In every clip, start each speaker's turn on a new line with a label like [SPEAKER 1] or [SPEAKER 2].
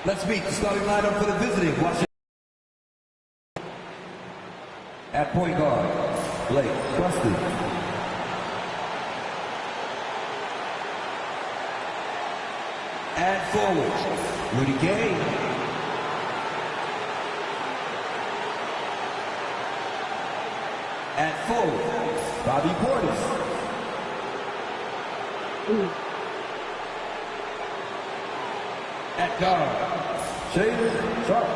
[SPEAKER 1] Let's meet the starting lineup for the visiting Washington. At point guard, Blake Crusty. At forward, Rudy Gay. At forward, Bobby Portis. At guard, Shaden Sharp.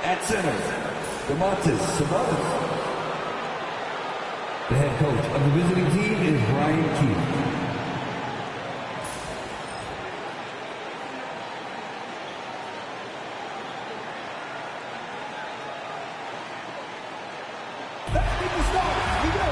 [SPEAKER 1] At center, DeMontis Sabonis. The head coach of the visiting team is Brian Keith. Let's get the start. We go.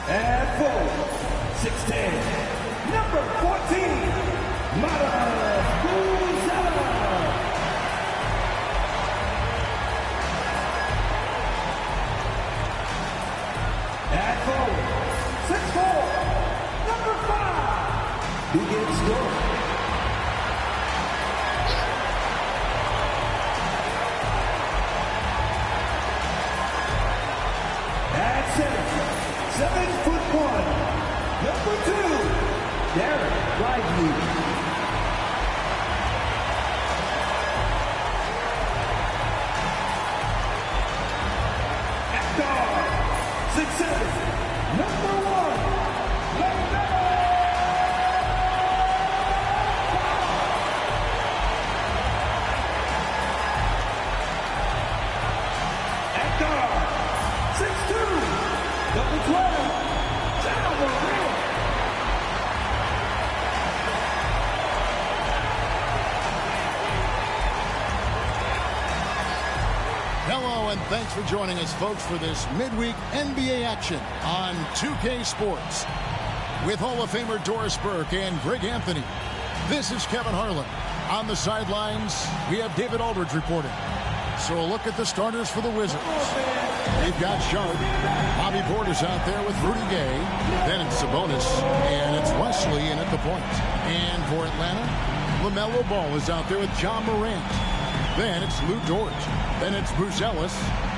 [SPEAKER 1] And forward, 6'10", number 14, Matas. At forward, 6'4", number 5, begins scoring. At center, 7'1", number 2, Derek Lively. At guard, 6'7", number 1, LaMelo. At guard, 6'2", number 12.
[SPEAKER 2] Hello and thanks for joining us, folks, for this midweek NBA action on 2K Sports. With Hall of Famer Doris Burke and Greg Anthony, this is Kevin Harlan. On the sidelines, we have David Aldridge reporting. So a look at the starters for the Wizards. They've got Sharp. Bobby Portis out there with Rudy Gay. Then it's Sabonis. And it's Wesley in at the point. And for Atlanta, LaMelo Ball is out there with John Morant. Then it's Lou Dort. Then it's Buzelis.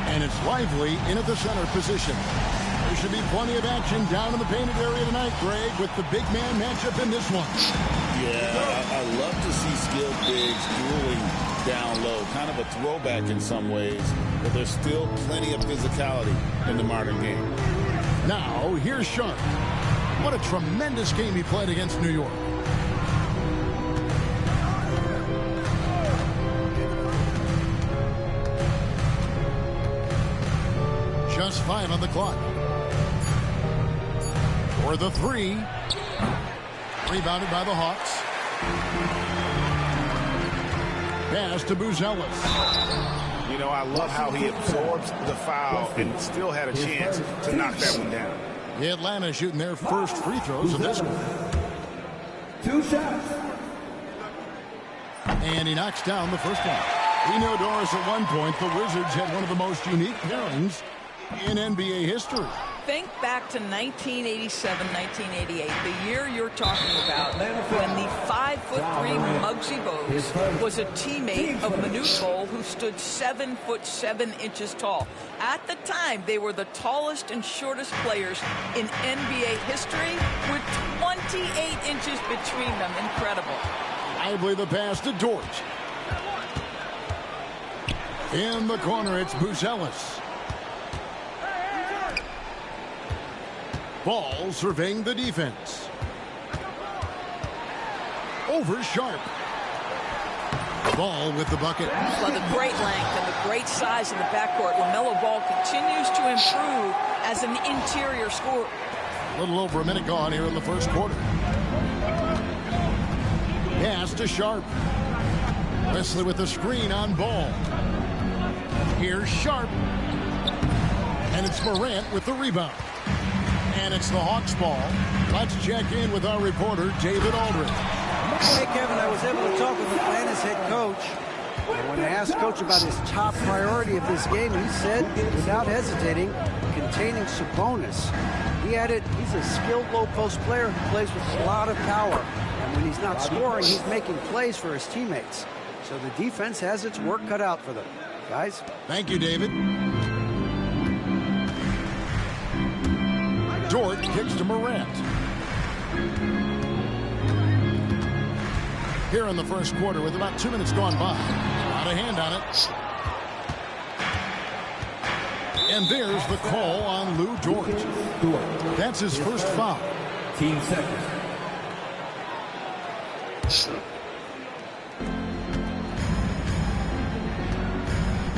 [SPEAKER 2] And it's Lively in at the center position. There should be plenty of action down in the painted area tonight, Greg, with the big man matchup in this one.
[SPEAKER 3] Yeah, I love to see skilled bigs dueling down low. Kind of a throwback in some ways, but there's still plenty of physicality in the modern game.
[SPEAKER 2] Now, here's Sharp. What a tremendous game he played against New York. Just 5 on the clock. For the 3. Rebounded by the Hawks. Pass to Buzelis.
[SPEAKER 3] You know, I love how he absorbs the foul and still had a chance to knock that one down.
[SPEAKER 2] Atlanta shooting their first free throws of this one.
[SPEAKER 1] 2 shots.
[SPEAKER 2] And he knocks down the first one. We know, Doris, at one point the Wizards had one of the most unique pairings in NBA history.
[SPEAKER 4] Think back to 1987, 1988, the year you're talking about, when the 5'3" Muggsy Bogues was a teammate of Manute Bol, who stood 7'7" tall. At the time, they were the tallest and shortest players in NBA history, with 28 inches between them. Incredible.
[SPEAKER 2] Lively the pass to Dort. In the corner, it's Buzelis. Ball surveying the defense. Over Sharp. The ball with the bucket.
[SPEAKER 4] Well, the great length and the great size in the backcourt. LaMelo Ball continues to improve as an interior scorer.
[SPEAKER 2] A little over a minute gone here in the first quarter. Pass to Sharp. Wesley with the screen on Ball. Here's Sharp. And it's Morant with the rebound. And it's the Hawks ball. Let's check in with our reporter, David Aldridge.
[SPEAKER 5] Hey, Kevin, I was able to talk with Atlanta's head coach. And when I asked Coach about his top priority of this game, he said, without hesitating, containing Sabonis. He added, he's a skilled low-post player who plays with a lot of power. And when he's not scoring, he's making plays for his teammates. So the defense has its work cut out for them. Guys?
[SPEAKER 2] Thank you, David. Dort kicks to Morant. Here in the first quarter with about 2 minutes gone by. Not a hand on it. And there's the call on Lou Dort. That's his first foul.
[SPEAKER 1] Team second.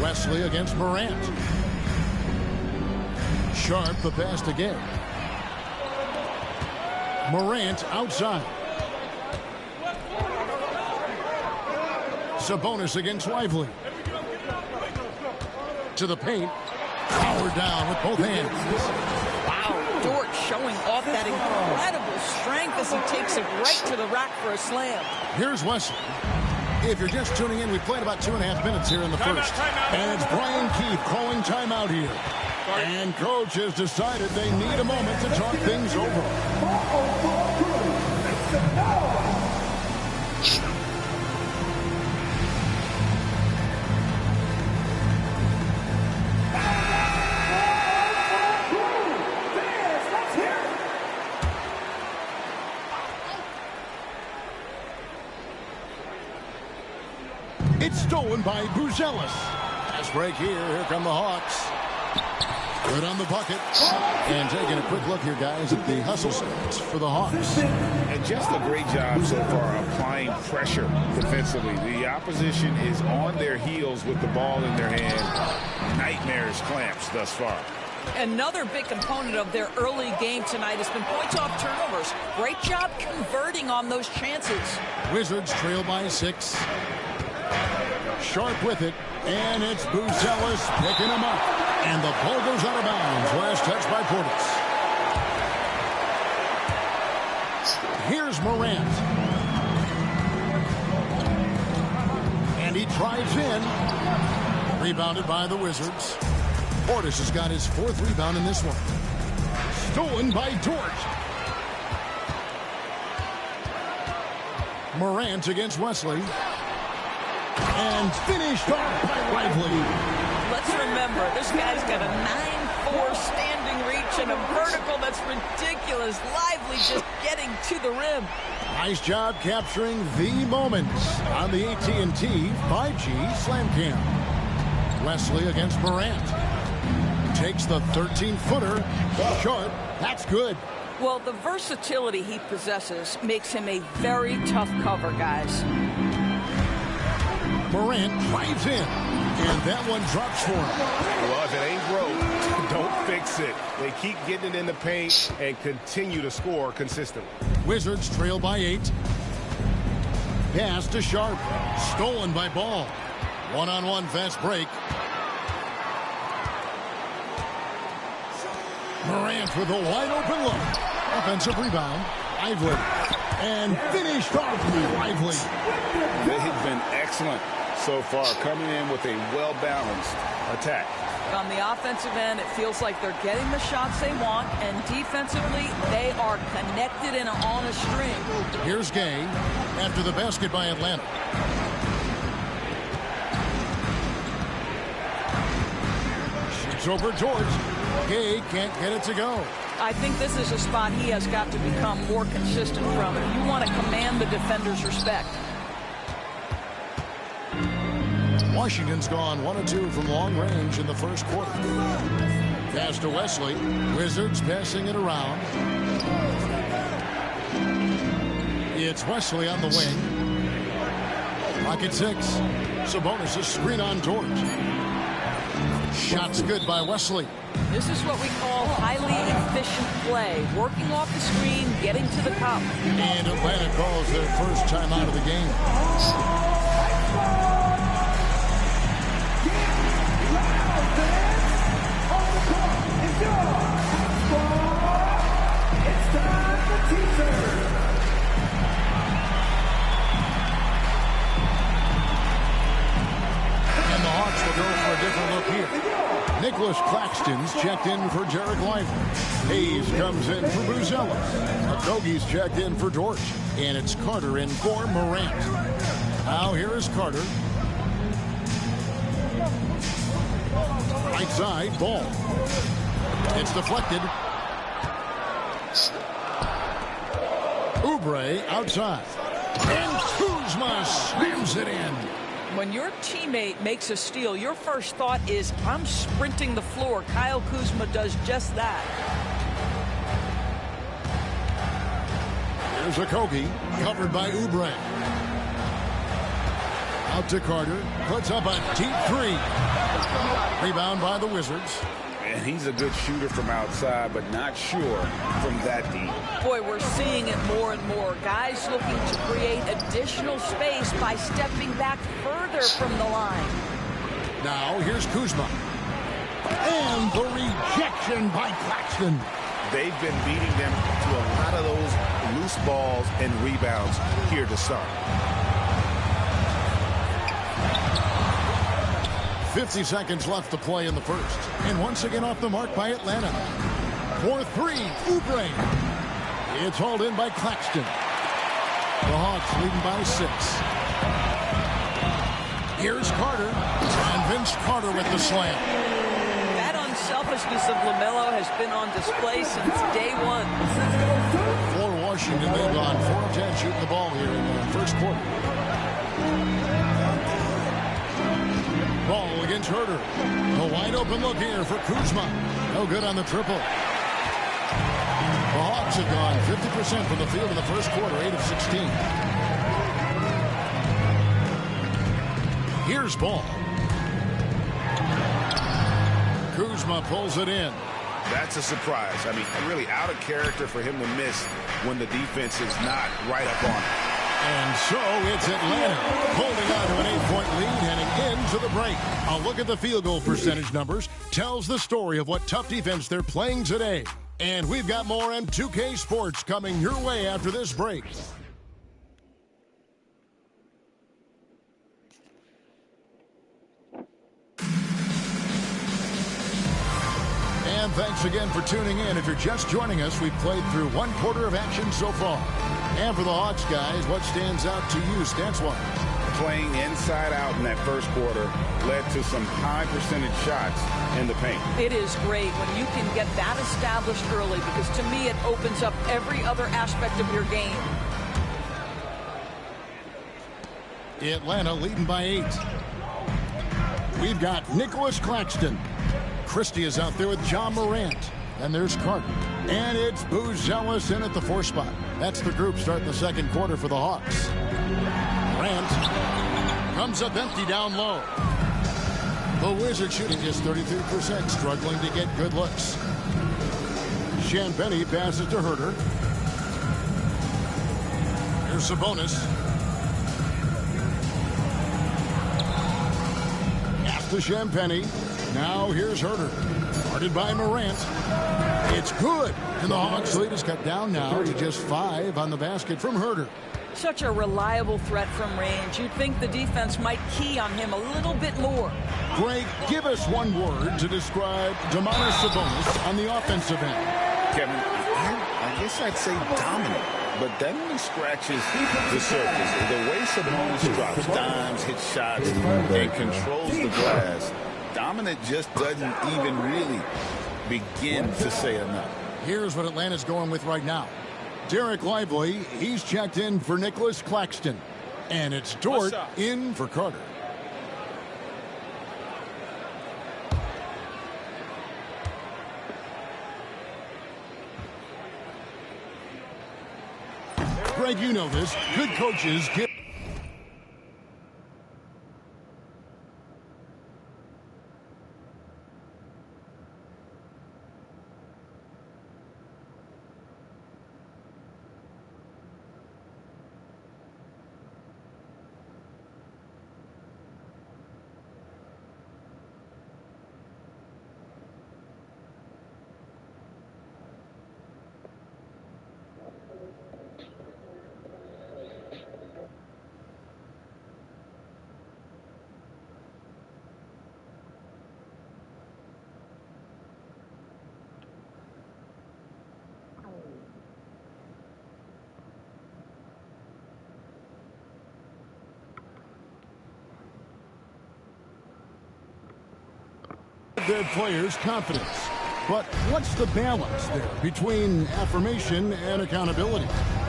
[SPEAKER 2] Wesley against Morant. Sharp the pass to Gay. Morant outside. Sabonis against Lively. To the paint. Powered down with both hands.
[SPEAKER 4] Wow, Dort showing off that incredible strength as he takes it right to the rack for a slam.
[SPEAKER 2] Here's Wesley. If you're just tuning in, we've played about 2.5 minutes here in the first. And it's Brian Keefe calling timeout here. And coach has decided they need a moment to talk things over. It's stolen by Buzelis. Pass break here. Here come the Hawks. Good on the bucket. And taking a quick look here, guys, at the hustle stats for the Hawks.
[SPEAKER 3] And just a great job so far applying pressure defensively. The opposition is on their heels with the ball in their hand. Nightmares clamps thus far.
[SPEAKER 4] Another big component of their early game tonight has been points off turnovers. Great job converting on those chances.
[SPEAKER 2] Wizards trail by 6. Sharp with it. And it's Buzelis picking him up. And the ball goes out of bounds. Last touch by Portis. Here's Morant. And he drives in. Rebounded by the Wizards. Portis has got his 4th rebound in this one. Stolen by Dort. Morant against Wesley. And finished off by Lively.
[SPEAKER 4] Let's remember, this guy's got a 9'4" standing reach and a vertical that's ridiculous. Lively just getting to the rim.
[SPEAKER 2] Nice job capturing the moments on the AT&T 5G Slam Cam. Wesley against Morant. Takes the 13-footer. Short. That's good.
[SPEAKER 4] Well, the versatility he possesses makes him a very tough cover, guys.
[SPEAKER 2] Morant drives in, and that one drops for him.
[SPEAKER 6] Well, if it ain't broke, don't fix it. They keep getting it in the paint and continue to score consistently.
[SPEAKER 2] Wizards trail by 8. Pass to Sharp. Stolen by Ball. One-on-one fast break. Morant with a wide-open look. Offensive rebound. Lively. And finished off Lively.
[SPEAKER 3] They have been excellent so far, coming in with a well-balanced attack.
[SPEAKER 4] On the offensive end, it feels like they're getting the shots they want, and defensively, they are connected and on a string.
[SPEAKER 2] Here's Gay after the basket by Atlanta. Shoots over George. Gay can't get it to go.
[SPEAKER 4] I think this is a spot he has got to become more consistent from. If you want to command the defender's respect.
[SPEAKER 2] Washington's gone 1 of 2 from long range in the first quarter. Pass to Wesley. Wizards passing it around. It's Wesley on the wing. Pocket 6. Sabonis' screen on George. Shot's good by Wesley.
[SPEAKER 4] This is what we call highly efficient play. Working off the screen, getting to the cup.
[SPEAKER 2] And Atlanta calls their first timeout of the game.
[SPEAKER 1] It's time for teaser.
[SPEAKER 2] And the Hawks will go for a different look here. Nicholas Claxton's checked in for Jarek Lively. Hayes comes in for Buzelis. Okogie's checked in for Dort. And it's Carter in for Morant. Now here is Carter. Right side, ball. It's deflected. Oubre outside. And Kuzma slams it in.
[SPEAKER 4] When your teammate makes a steal, your first thought is, I'm sprinting the floor. Kyle Kuzma does just that.
[SPEAKER 2] Here's Okogie, covered by Oubre. Out to Carter, puts up a deep 3. Rebound by the Wizards.
[SPEAKER 3] And he's a good shooter from outside, but not sure from that deep.
[SPEAKER 4] Boy, we're seeing it more and more. Guys looking to create additional space by stepping back further from the line.
[SPEAKER 2] Now here's Kuzma. And the rejection by Claxton.
[SPEAKER 3] They've been beating them to a lot of those loose balls and rebounds here to start.
[SPEAKER 2] 50 seconds left to play in the first. And once again off the mark by Atlanta. For 3, Oubre. It's hauled in by Claxton. The Hawks leading by 6. Here's Carter. And Vince Carter with the slam.
[SPEAKER 4] That unselfishness of LaMelo has been on display since day one.
[SPEAKER 2] For Washington, they've gone 4 of 10 shooting the ball here in the first quarter. Ball against Herter. A wide open look here for Kuzma. No good on the triple. The Hawks have gone 50% from the field in the first quarter, 8 of 16. Here's ball. Kuzma pulls it in.
[SPEAKER 3] That's a surprise. I mean, really out of character for him to miss when the defense is not right up on him.
[SPEAKER 2] And so it's Atlanta holding on to an 8-point lead heading into the break. A look at the field goal percentage numbers tells the story of what tough defense they're playing today. And we've got more on 2K Sports coming your way after this break. And thanks again for tuning in. If you're just joining us, we've played through 1 quarter of action so far. And for the Hawks guys, what stands out to you stats-wise?
[SPEAKER 3] Playing inside out in that first quarter led to some high percentage shots in the paint.
[SPEAKER 4] It is great when you can get that established early, because to me it opens up every other aspect of your game.
[SPEAKER 2] Atlanta leading by 8. We've got Nicholas Claxton. Christie is out there with John Morant. And there's Carter. And it's Buzelis in at the 4 spot. That's the group starting the second quarter for the Hawks. Morant comes up empty down low. The Wizards shooting just 33%, struggling to get good looks. Champagnie passes to Herter. Here's Sabonis. Pass to Champagnie. Now here's Herter. Guarded by Morant. It's good. And the Hawks lead is cut down now to just 5 on the basket from Herter.
[SPEAKER 4] Such a reliable threat from range. You'd think the defense might key on him a little bit more.
[SPEAKER 2] Greg, give us one word to describe Domantas Sabonis on the offensive end.
[SPEAKER 3] Kevin, I guess I'd say dominant, but that only scratches the surface. The way Sabonis drops dimes, hits shots, and controls the glass, dominant just doesn't even really begin to say enough.
[SPEAKER 2] Here's what Atlanta's going with right now. Jarek Lively, he's checked in for Nicholas Claxton. And it's Dort in for Carter. Greg, you know this. Good coaches give. Their players' confidence. But what's the balance there between affirmation and accountability?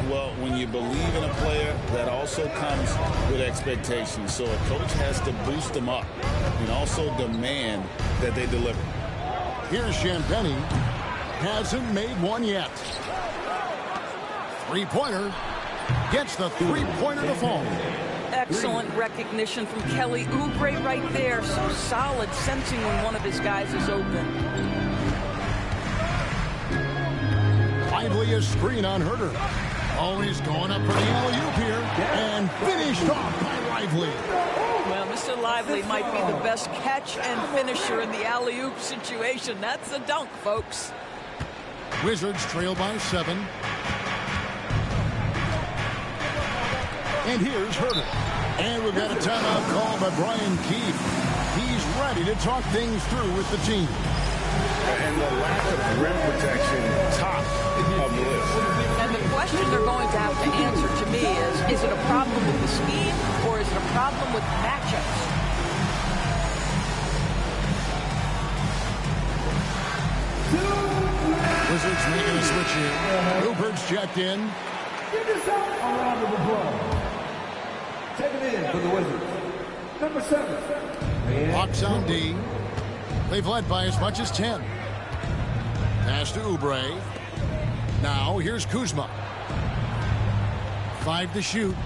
[SPEAKER 3] Well, when you believe in a player, that also comes with expectations. So a coach has to boost them up and also demand that they deliver.
[SPEAKER 2] Here's Champagny. Hasn't made one yet. Three-pointer. Gets the three-pointer to fall.
[SPEAKER 4] Excellent recognition from Kelly Oubre right there. So solid, sensing when one of his guys is open.
[SPEAKER 2] Lively a screen on Herter. Always going up for the alley-oop here. And finished off by Lively.
[SPEAKER 4] Well, Mr. Lively might be the best catch and finisher in the alley-oop situation. That's a dunk, folks.
[SPEAKER 2] Wizards trail by 7. And here's Herter. And we've got a timeout call by Brian Keefe. He's ready to talk things through with the team.
[SPEAKER 3] And the lack of rim protection, top of the list.
[SPEAKER 4] And the question they're going to have to answer to me is it a problem with the scheme or is it a problem with matchups?
[SPEAKER 2] Wizards making a switch here. Rupert's checked in.
[SPEAKER 1] Give yourself a round of applause. Checking in for the Wizards. Number 7.
[SPEAKER 2] Hawks on D. They've led by as much as 10. Pass to Oubre. Now here's Kuzma. 5 to shoot.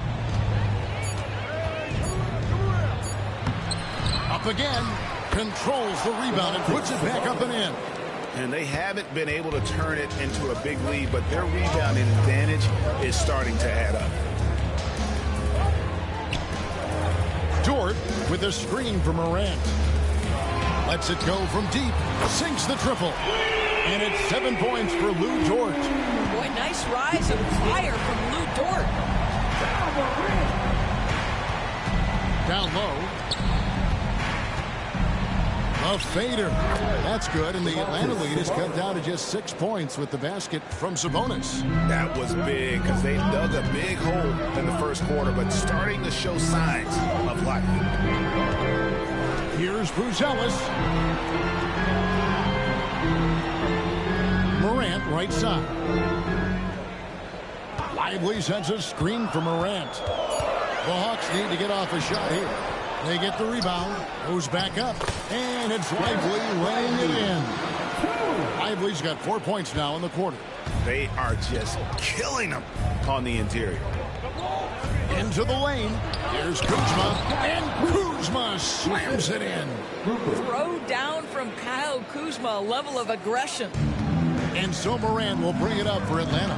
[SPEAKER 2] Up again. Controls the rebound and puts it back up and in.
[SPEAKER 3] And they haven't been able to turn it into a big lead, but their rebounding advantage is starting to add up.
[SPEAKER 2] Dort with a screen from Morant. Lets it go from deep. Sinks the triple. And it's 7 points for Lou Dort.
[SPEAKER 4] Boy, nice rise of fire from Lou Dort.
[SPEAKER 2] Down low. A fader. That's good, and the Atlanta lead is cut down to just 6 points with the basket from Sabonis.
[SPEAKER 3] That was big because they dug a big hole in the first quarter, but starting to show signs of life.
[SPEAKER 2] Here's Buzelis. Morant right side. Lively sends a screen for Morant. The Hawks need to get off a shot here. They get the rebound, goes back up, and it's Lively laying it in. Lively's got 4 points now in the quarter.
[SPEAKER 3] They are just killing them on the interior.
[SPEAKER 2] Into the lane. Here's Kuzma, and Kuzma slams it in.
[SPEAKER 4] Throw down from Kyle Kuzma, a level of aggression.
[SPEAKER 2] And so Morant will bring it up for Atlanta.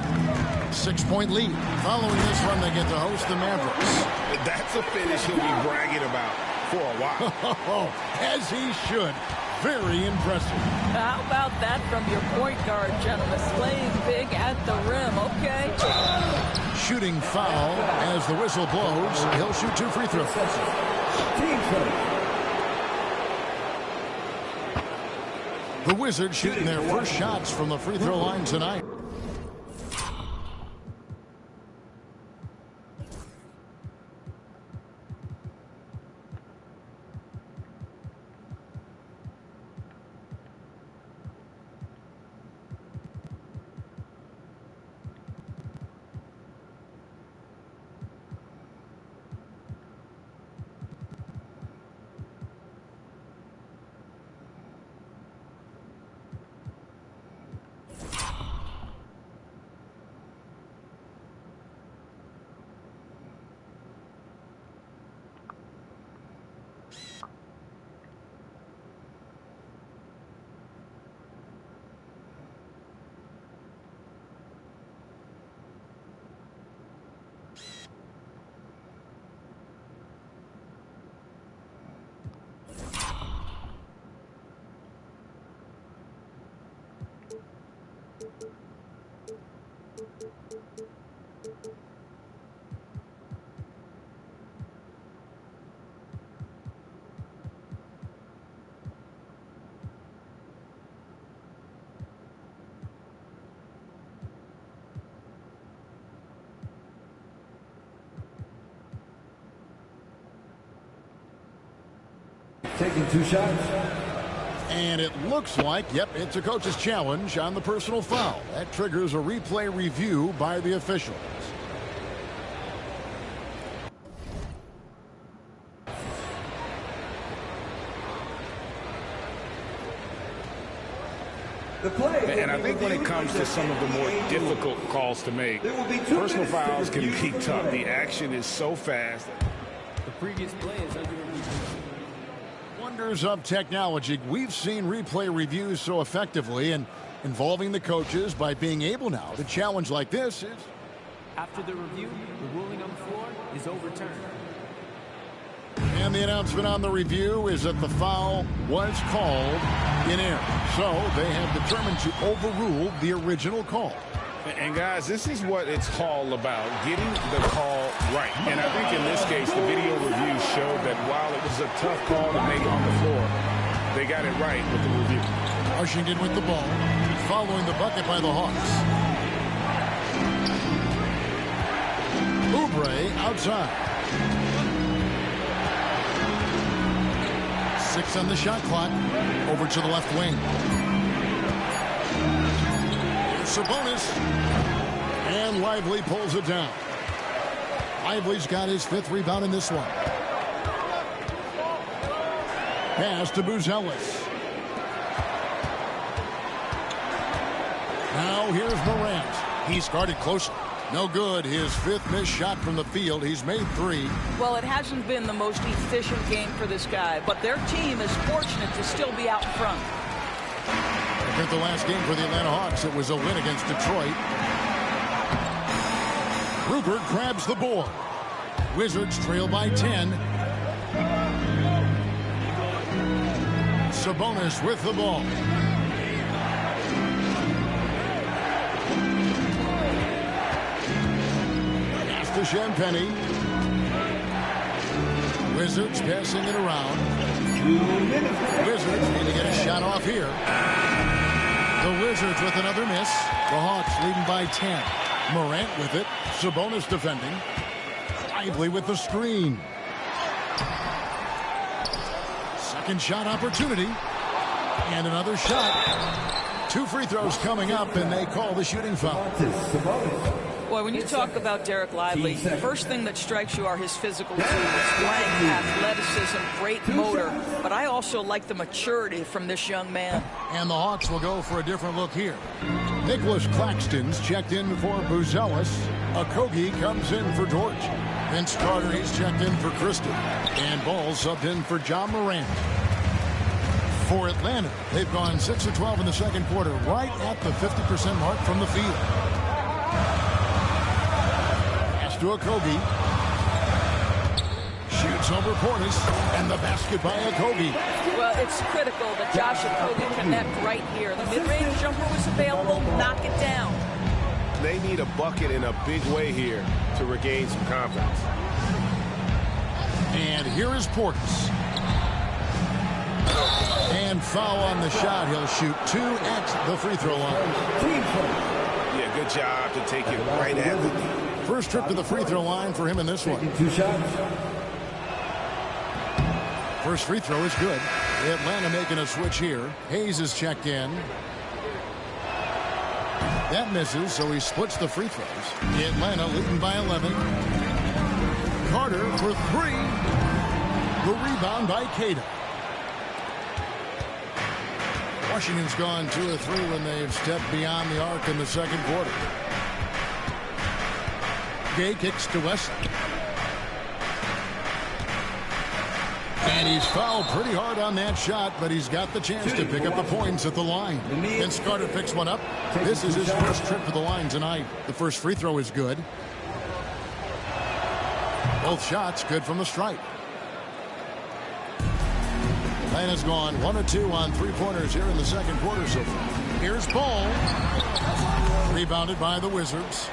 [SPEAKER 2] 6-point lead. Following this run, they get to host the Mavericks.
[SPEAKER 3] That's a finish he'll be bragging about for a while.
[SPEAKER 2] As he should. Very impressive.
[SPEAKER 4] How about that from your point guard, gentlemen? Slaying big at the rim. Okay.
[SPEAKER 2] Shooting foul as the whistle blows. He'll shoot 2 free throws. The Wizards shooting their first shots from the free throw line tonight.
[SPEAKER 1] taking 2 shots.
[SPEAKER 2] And it looks like, yep, it's a coach's challenge on the personal foul. That triggers a replay review by the officials.
[SPEAKER 6] And I think when it comes to some of the more difficult calls to make, personal fouls can be tough. The action is so fast.
[SPEAKER 7] The previous play is under review.
[SPEAKER 2] Wonders of technology. We've seen replay reviews so effectively and involving the coaches by being able now to challenge like this is.
[SPEAKER 7] After the review, the ruling on the floor is overturned.
[SPEAKER 2] And the announcement on the review is that the foul was called in error. So they have determined to overrule the original call.
[SPEAKER 6] And guys, this is what it's all about, getting the call right. And I think in this case, the video review showed that while it was a tough call to make on the floor, they got it right with the review.
[SPEAKER 2] Washington with the ball, following the bucket by the Hawks. Oubre outside. 6 on the shot clock. Over to the left wing. Here's Sabonis. And Lively pulls it down. Lively's got his 5th rebound in this one. Pass to Buzelis. Now here's Morant. He's guarded closely. No good. His 5th missed shot from the field. He's made 3.
[SPEAKER 4] Well, it hasn't been the most efficient game for this guy, but their team is fortunate to still be out in front.
[SPEAKER 2] I think the last game for the Atlanta Hawks, it was a win against Detroit. Rupert grabs the board. Wizards trail by 10. Sabonis with the ball. To Champagny. Wizards passing it around. Wizards need to get a shot off here. The Wizards with another miss. The Hawks leading by 10. Morant with it. Sabonis defending. Lively with the screen. Second shot opportunity. And another shot. 2 free throws coming up, and they call the shooting foul.
[SPEAKER 4] Boy, when you talk about Derek Lively, the first thing that strikes you are his physical tools, length, athleticism, great motor. But I also like the maturity from this young man.
[SPEAKER 2] And the Hawks will go for a different look here. Nicholas Claxton's checked in for Buzelis. Okogie comes in for George. Vince Carter, he's checked in for Christie. And Ball subbed in for John Morant. For Atlanta, they've gone 6 of 12 in the second quarter, right at the 50% mark from the field. To Okogie. Shoots over Portis, and the basket by Okogie.
[SPEAKER 4] Well, it's critical that Josh Okogie connect right here. The mid-range jumper was available. Knock it down.
[SPEAKER 6] They need a bucket in a big way here to regain some confidence.
[SPEAKER 2] And here is Portis. And foul on the shot. He'll shoot 2 at the free throw line.
[SPEAKER 6] Yeah, good job to take it right at the
[SPEAKER 2] first trip to the free throw line for him in this one.
[SPEAKER 1] 2 shots.
[SPEAKER 2] First free throw is good. Atlanta making a switch here. Hayes is checked in. That misses, so he splits the free throws. Atlanta leading by 11. Carter for 3. The rebound by Cato. Washington's gone 2 of 3 when they've stepped beyond the arc in the second quarter. Gay kicks to West. And he's fouled pretty hard on that shot, but he's got the chance to pick up the points at the line. Vince Carter picks one up. This is his first trip to the line tonight. The first free throw is good. Both shots good from the stripe. Atlanta's gone 1 of 2 on 3-pointers here in the second quarter so far. Here's Ball. Rebounded by the Wizards.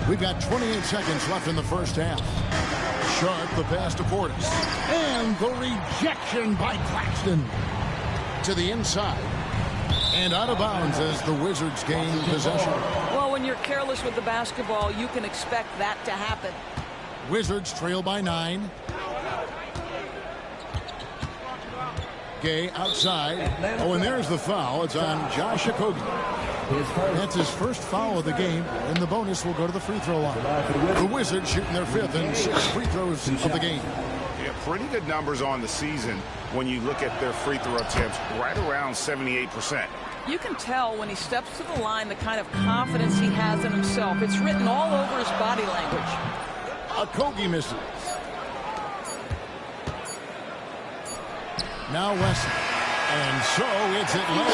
[SPEAKER 2] We've got 28 seconds left in the first half. Sharp the pass to Portis. And the rejection by Claxton. To the inside. And out of bounds as the Wizards gain possession.
[SPEAKER 4] Well, when you're careless with the basketball, you can expect that to happen.
[SPEAKER 2] Wizards trail by 9. Gay outside. Oh, and there's the foul. It's on Josh Okogie. That's his first foul of the game, and the bonus will go to the free throw line. The Wizards shooting their 5th and 6th free throws of the game.
[SPEAKER 6] Yeah, pretty good numbers on the season when you look at their free throw attempts, right around 78%.
[SPEAKER 4] You can tell when he steps to the line the kind of confidence he has in himself. It's written all over his body language.
[SPEAKER 2] Okogie misses. Now Wesley. And so it's Atlanta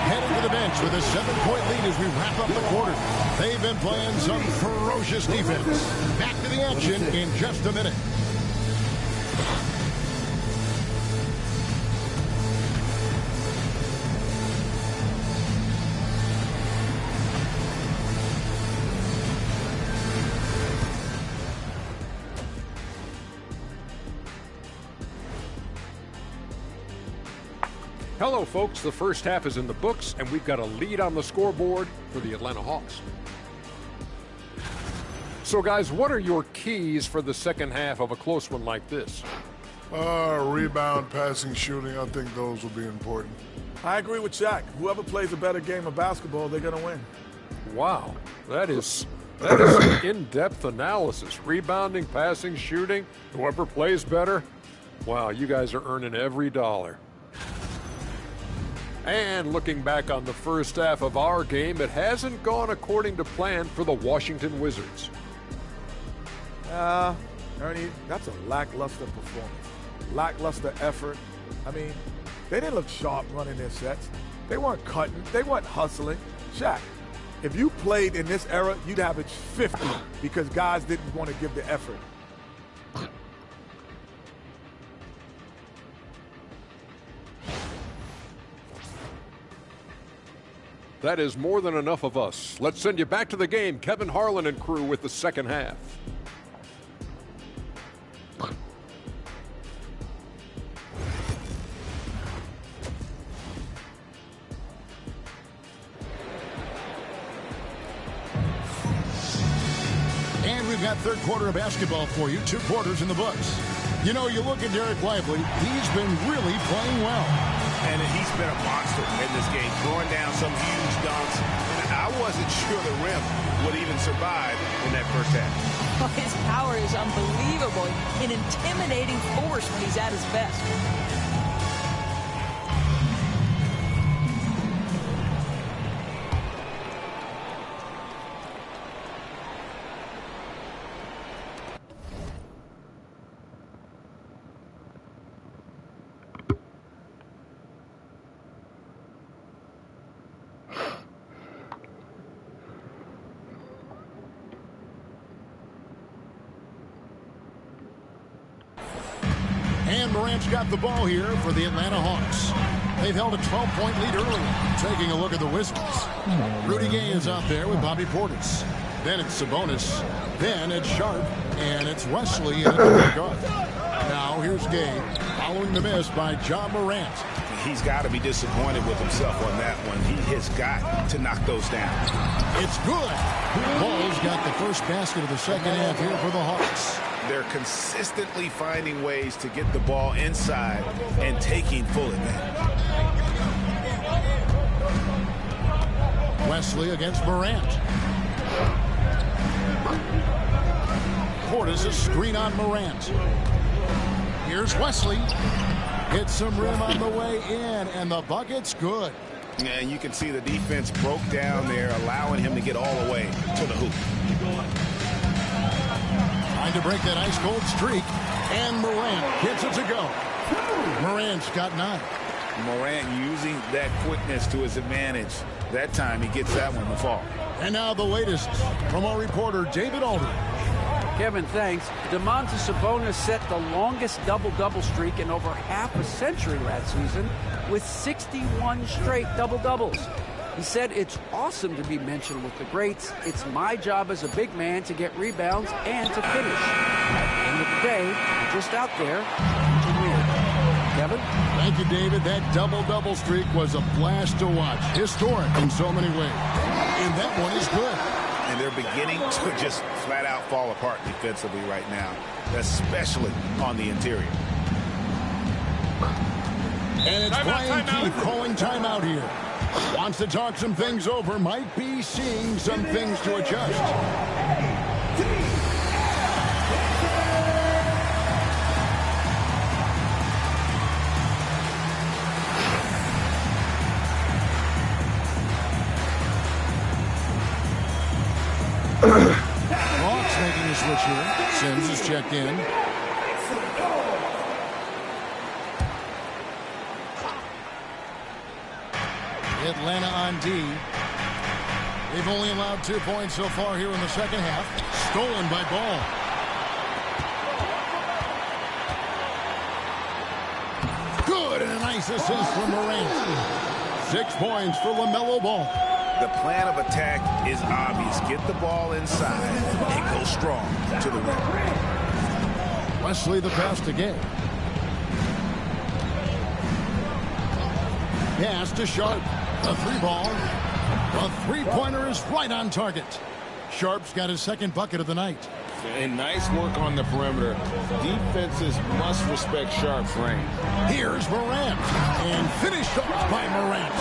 [SPEAKER 2] heading to the bench with a 7-point lead as we wrap up the quarter. They've been playing some ferocious defense. Back to the action in just a minute.
[SPEAKER 8] Hello, folks. The first half is in the books, and we've got a lead on the scoreboard for the Atlanta Hawks. So, guys, what are your keys for the second half of a close one like this?
[SPEAKER 9] Rebound, passing, shooting. I think those will be important.
[SPEAKER 10] I agree with Shaq. Whoever plays a better game of basketball, they're going to win.
[SPEAKER 8] Wow. That is some in-depth analysis. Rebounding, passing, shooting. Whoever plays better. Wow, you guys are earning every dollar. And looking back on the first half of our game, it hasn't gone according to plan for the Washington Wizards.
[SPEAKER 10] Ernie, that's a lackluster performance. Lackluster effort. I mean, they didn't look sharp running their sets. They weren't cutting. They weren't hustling. Shaq, if you played in this era, you'd average 50 because guys didn't want to give the effort.
[SPEAKER 8] That is more than enough of us. Let's send you back to the game. Kevin Harlan and crew with the second half.
[SPEAKER 2] And we've got third quarter of basketball for you. 2 quarters in the books. You know, you look at Derek Lively, he's been really playing well.
[SPEAKER 3] And he's been a monster in this game, throwing down some huge dunks. And I wasn't sure the rim would even survive in that first half.
[SPEAKER 4] Oh, his power is unbelievable, an intimidating force when he's at his best.
[SPEAKER 2] And Morant's got the ball here for the Atlanta Hawks. They've held a 12-point lead early. Taking a look at the Wizards. Rudy Gay is out there with Bobby Portis. Then it's Sabonis. Then it's Sharp. And it's Wesley in the guard. Now here's Gay following the miss by John Morant.
[SPEAKER 3] He's got to be disappointed with himself on that one. He has got to knock those down.
[SPEAKER 2] It's good. Ball's got the first basket of the second half here for the Hawks.
[SPEAKER 3] They're consistently finding ways to get the ball inside and taking full advantage.
[SPEAKER 2] Wesley against Morant. Portis a screen on Morant. Here's Wesley. Hits some rim on the way in, and the bucket's good.
[SPEAKER 3] And you can see the defense broke down there, allowing him to get all the way to the hoop.
[SPEAKER 2] Trying to break that ice-cold streak, and Morant gets it to go. Morant's got 9.
[SPEAKER 3] Morant using that quickness to his advantage. That time he gets that one to fall.
[SPEAKER 2] And now the latest from our reporter, David Aldridge.
[SPEAKER 5] Kevin, thanks. Domantas Sabonis set the longest double-double streak in over half a century last season with 61 straight double-doubles. He said it's awesome to be mentioned with the greats. It's my job as a big man to get rebounds and to finish. At the end of the day, I'm just out there to win. Kevin?
[SPEAKER 2] Thank you, David. That double-double streak was a blast to watch. Historic in so many ways. And that one is good.
[SPEAKER 3] And they're beginning to just flat out fall apart defensively right now, especially on the interior.
[SPEAKER 2] And it's Brian Keith calling timeout here. Wants to talk some things over. Might be seeing some things to adjust. Hawks making a switch here. Sims is checked in. Atlanta on D. They've only allowed 2 points so far here in the second half. Stolen by Ball. Good, and a nice assist from Morant. 6 points for LaMelo Ball.
[SPEAKER 3] The plan of attack is obvious. Get the ball inside and go strong to the rim.
[SPEAKER 2] Wesley the pass to Gay. Pass to Sharp. A 3-ball. A 3-pointer is right on target. Sharp's got his second bucket of the night.
[SPEAKER 6] And nice work on the perimeter. Defenses must respect Sharp's range.
[SPEAKER 2] Here's Morant. And finished off by Morant.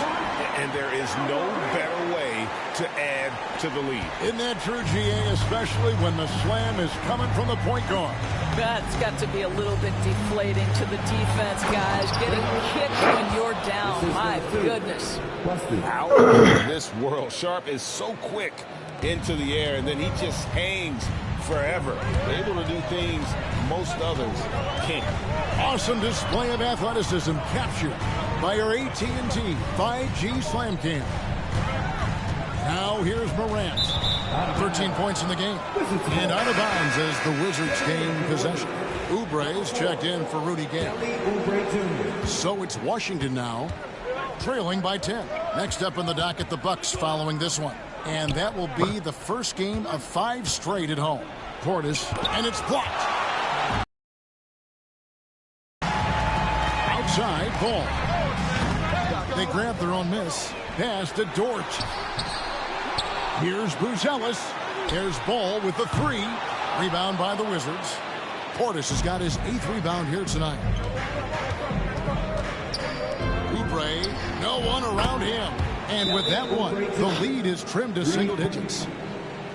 [SPEAKER 6] And there is no better way to add to the lead.
[SPEAKER 2] Isn't that true, GA? Especially when the slam is coming from the point guard.
[SPEAKER 4] That's got to be a little bit deflating to the defense, guys. Getting kicked when you're down. My goodness.
[SPEAKER 6] Out in this world, Sharp is so quick into the air, and then he just hangs forever. Able to do things most others can't.
[SPEAKER 2] Awesome display of athleticism captured by our AT&T 5G Slam Cam. Now here's Morant. 13 points in the game. And out of bounds as the Wizards gain possession. Oubre is checked in for Rudy Gay. So it's Washington now, trailing by 10. Next up in the docket, the Bucks following this one. And that will be the first game of 5 straight at home. Portis, and it's blocked. Outside, Ball. They grab their own miss. Pass to Dort. Here's Buzelis. There's Ball with the 3. Rebound by the Wizards. Portis has got his 8th rebound here tonight. Oubre, no one around him. And with that one, the lead is trimmed to single digits.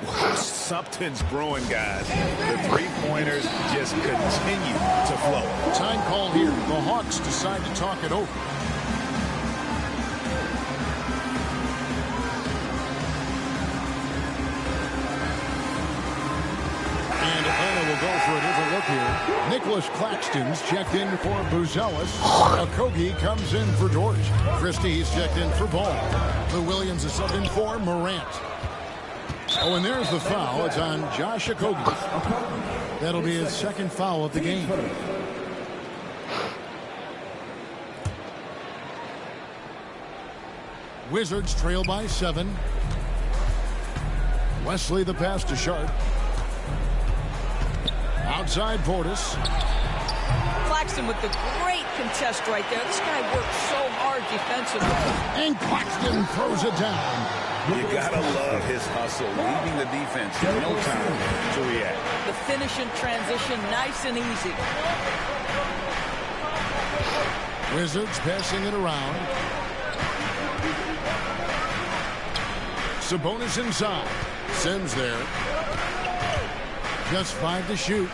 [SPEAKER 3] Wow, something's brewing, guys. The 3-pointers just continue to flow.
[SPEAKER 2] Time call here. The Hawks decide to talk it over. And Atlanta will go for a different look here. Nicholas Claxton's checked in for Buzelis. Okogie comes in for Dort. Christie's checked in for Ball. Lou Williams is subbed in for Morant. Oh, and there's the foul. It's on Josh Okogie. That'll be his second foul of the game. Wizards trail by 7. Wesley the pass to Sharp. Outside Portis.
[SPEAKER 4] Claxton with the great contest right there. This guy works so hard defensively.
[SPEAKER 2] And Claxton throws it down.
[SPEAKER 3] You gotta love his hustle, leaving the defense no time to react.
[SPEAKER 4] The finish in transition, nice and easy.
[SPEAKER 2] Wizards passing it around. Sabonis inside. Sims there. Just 5 to shoot.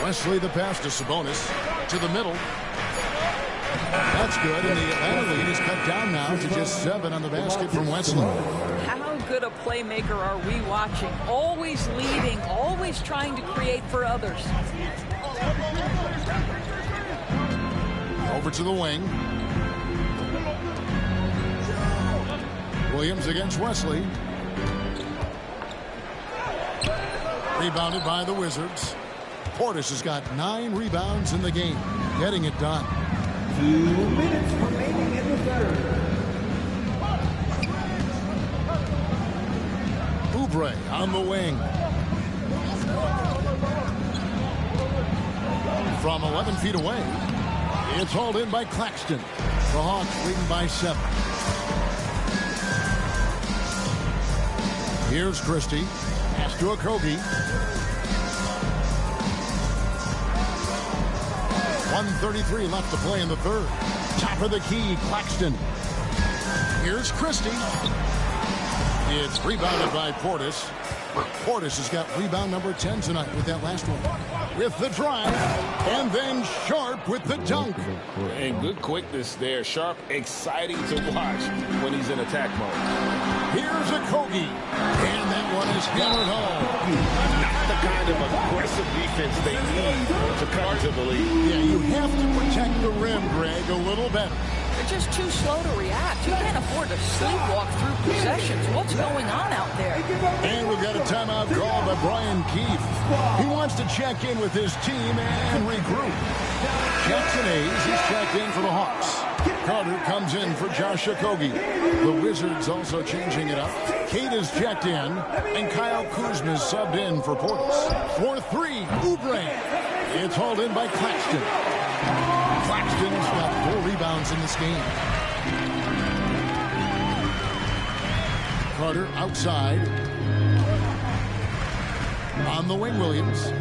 [SPEAKER 2] Wesley the pass to Sabonis. To the middle. That's good, and the Atlanta lead is cut down now to just 7 on the basket from Wesley.
[SPEAKER 4] How good a playmaker are we watching? Always leading, always trying to create for others.
[SPEAKER 2] Over to the wing. Williams against Wesley. Rebounded by the Wizards. Portis has got 9 rebounds in the game, getting it done.
[SPEAKER 1] 2 minutes remaining in the third.
[SPEAKER 2] Oubre on the wing. From 11 feet away, it's hauled in by Claxton. The Hawks leading by 7. Here's Christie. Pass to Okogie. 1:33 left to play in the third. Top of the key, Claxton. Here's Christie. It's rebounded by Portis. Portis has got rebound number 10 tonight with that last one. With the drive, and then Sharp with the dunk.
[SPEAKER 6] And good quickness there. Sharp, exciting to watch when he's in attack mode.
[SPEAKER 2] Here's a Kogi, and that one is hammered home.
[SPEAKER 6] Not the kind of aggressive defense they need to come to the lead.
[SPEAKER 2] Yeah, you have to protect the rim, Greg, a little better.
[SPEAKER 4] They're just too slow to react. You can't afford to sleepwalk through possessions. What's going on out there?
[SPEAKER 2] And we've got a timeout called by Brian Keefe. He wants to check in with his team and regroup. Jackson Hayes is checked in for the Hawks. Carter comes in for Josh Okogie. The Wizards also changing it up. Kate is checked in, and Kyle Kuzma is subbed in for Portis. For 3, Oubre. It's hauled in by Claxton. Claxton's got 4 rebounds in this game. Carter outside. On the wing, Williams.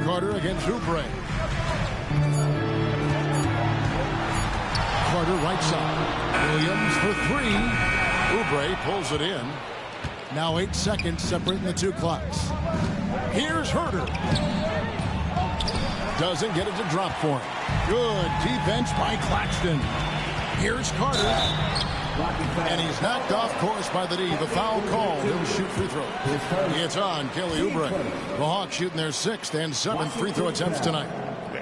[SPEAKER 2] Carter against Oubre. Carter right side. Williams for 3. Oubre pulls it in. Now 8 seconds separating the two clocks. Here's Herter. Doesn't get it to drop for him. Good defense by Claxton. Here's Carter. And he's knocked off course by the D. The foul called. He'll shoot free throw. It's on Kelly Oubre. The Hawks shooting their 6th and 7th free throw attempts tonight.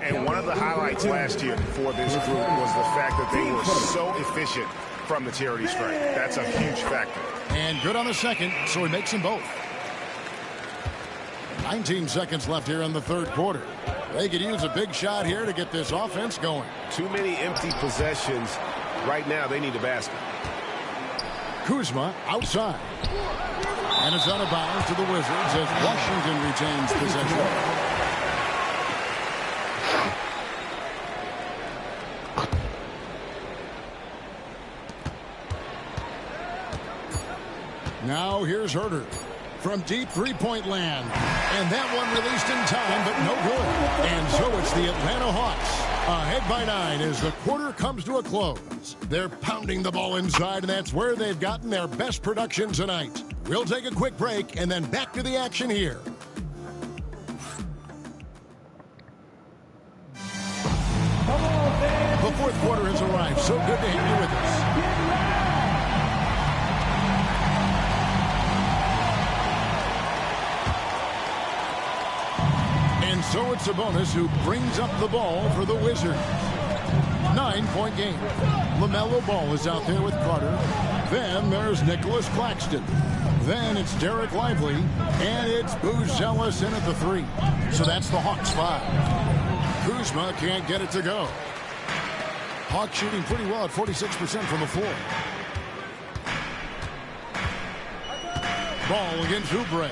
[SPEAKER 6] And one of the highlights last year for this group was the fact that they were so efficient from the charity stripe. That's a huge factor.
[SPEAKER 2] And good on the second, so he makes them both. 19 seconds left here in the third quarter. They could use a big shot here to get this offense going.
[SPEAKER 6] Too many empty possessions. Right now, they need a basket.
[SPEAKER 2] Kuzma outside. And it's out of bounds to the Wizards as Washington retains possession. Now here's Herter from deep three-point land. And that one released in time, but no good. And so it's the Atlanta Hawks ahead by 9 as the quarter comes to a close. They're pounding the ball inside, and that's where they've gotten their best production tonight. We'll take a quick break and then back to the action here. The fourth quarter has arrived. So good to have you with us. And so it's Sabonis who brings up the ball for the Wizards. 9-point game. LaMelo Ball is out there with Carter. Then there's Nicholas Claxton. Then it's Derek Lively. And it's Booz Ellis in at the 3. So that's the Hawks 5. Kuzma can't get it to go. Hawks shooting pretty well at 46% from the floor. Ball against Oubre.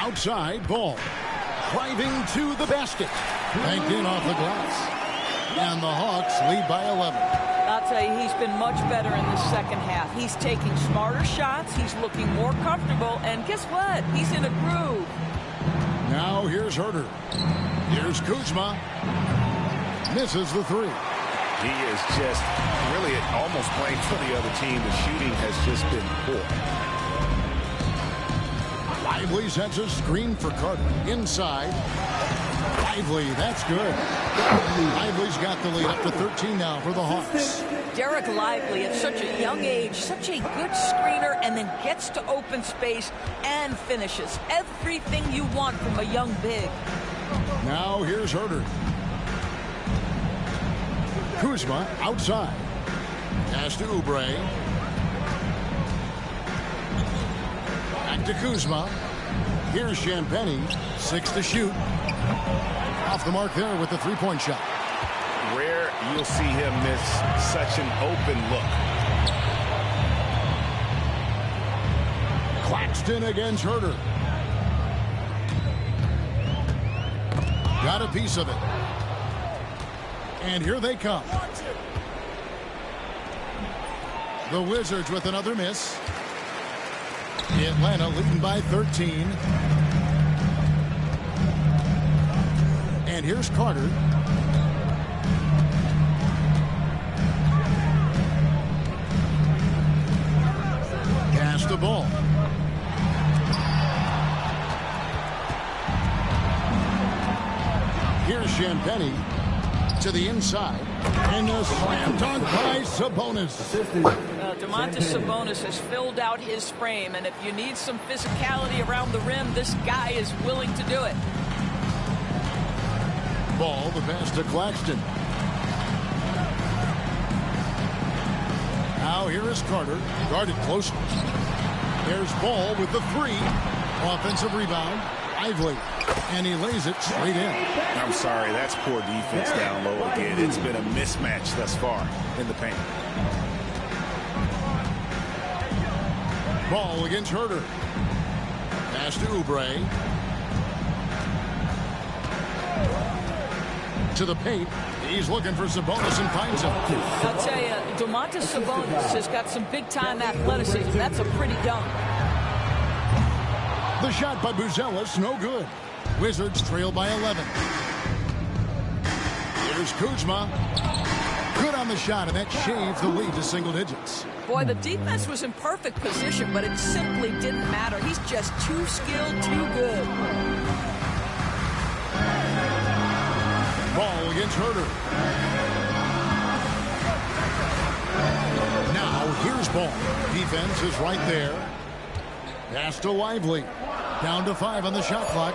[SPEAKER 2] Outside, Ball. Driving to the basket. Banked in off the glass. And the Hawks lead by 11.
[SPEAKER 4] I'll tell you, he's been much better in the second half. He's taking smarter shots. He's looking more comfortable. And guess what? He's in a groove.
[SPEAKER 2] Now here's Herter. Here's Kuzma. Misses the 3.
[SPEAKER 6] He is just really almost playing for the other team. The shooting has just been poor.
[SPEAKER 2] Lively sets a screen for Carter. Inside. Lively, that's good. Lively's got the lead up to 13 now for the Hawks.
[SPEAKER 4] Derek Lively at such a young age, such a good screener, and then gets to open space and finishes. Everything you want from a young big.
[SPEAKER 2] Now here's Herter. Kuzma outside. Pass to Oubre. Back to Kuzma. Here's Champagny. 6 to shoot. Off the mark there with the three-point shot.
[SPEAKER 6] Rare you'll see him miss such an open look.
[SPEAKER 2] Claxton against Herter. Got a piece of it. And here they come. The Wizards with another miss. Atlanta leading by 13. And here's Carter. Pass the ball. Here's Champagny to the inside. And a slam dunk by Sabonis.
[SPEAKER 4] Domantas Sabonis has filled out his frame, and if you need some physicality around the rim, this guy is willing to do it.
[SPEAKER 2] Ball, the pass to Claxton. Now here is Carter, guarded closely. There's Ball with the three. Offensive rebound, Lively, and he lays it straight in.
[SPEAKER 6] I'm sorry, that's poor defense down low again. It's been a mismatch thus far in the paint.
[SPEAKER 2] Ball against Herter. Pass to Oubre. To the paint. He's looking for Sabonis and finds him.
[SPEAKER 4] I'll tell you, Domantas Sabonis has got some big-time athleticism. That's a pretty dunk.
[SPEAKER 2] The shot by Buzelis, no good. Wizards trail by 11. Here's Kuzma. Good on the shot, and that shaved the lead to single digits.
[SPEAKER 4] Boy, the defense was in perfect position, but it simply didn't matter. He's just too skilled, too good.
[SPEAKER 2] Ball against Herter. Now, here's Ball. Defense is right there. Pass to Lively. Down to 5 on the shot clock.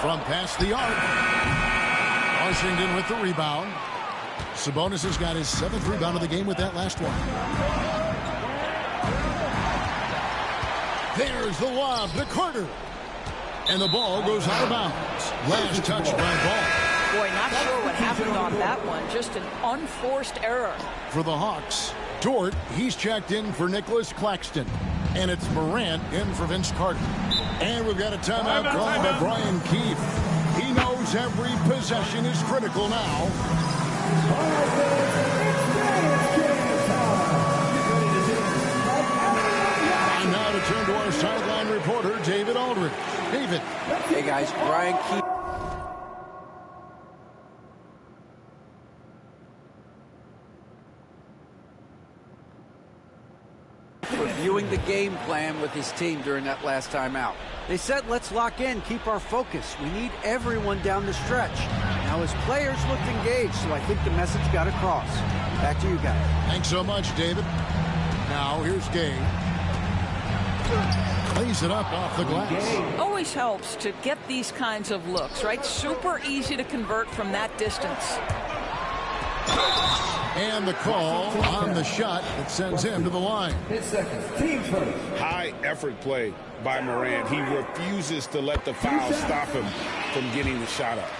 [SPEAKER 2] From past the arc. Washington with the rebound. Sabonis has got his 7th rebound of the game with that last one. There's the lob to Carter. And the ball goes out of bounds. Last touch by Ball.
[SPEAKER 4] Boy, not sure what happened on that one. Just an unforced error.
[SPEAKER 2] For the Hawks, Dort, he's checked in for Nicholas Claxton. And it's Morant in for Vince Carter. And we've got a timeout called by Brian Keefe. He knows every possession is critical now. And now to turn to our sideline reporter, David Aldridge. David.
[SPEAKER 5] Hey, guys, Brian Keefe. Reviewing the game plan with his team during that last timeout. They said, let's lock in, keep our focus. We need everyone down the stretch. Now his players looked engaged, so I think the message got across. Back to you guys.
[SPEAKER 2] Thanks so much, David. Now here's Gay. Lays it up off the glass.
[SPEAKER 4] Always helps to get these kinds of looks, right? Super easy to convert from that distance.
[SPEAKER 2] And the call on the shot that sends him to the line.
[SPEAKER 6] High effort play by Morant. He refuses to let the foul stop him from getting the shot up.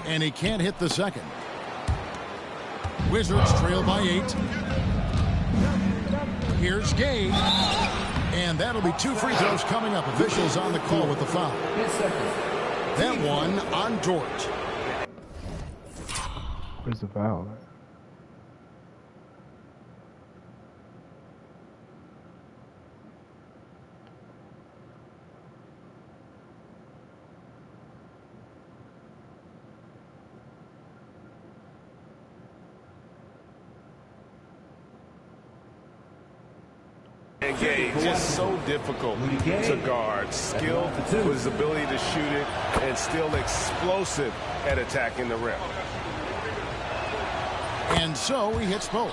[SPEAKER 2] And he can't hit the second. Wizards trail by 8. Here's Gay. And that'll be 2 free throws coming up. Officials on the call with the foul. That one on Dort.
[SPEAKER 11] Where's the foul?
[SPEAKER 6] Gay, just so difficult to guard. Skilled with his ability to shoot it and still explosive at attacking the rim.
[SPEAKER 2] And so he hits both.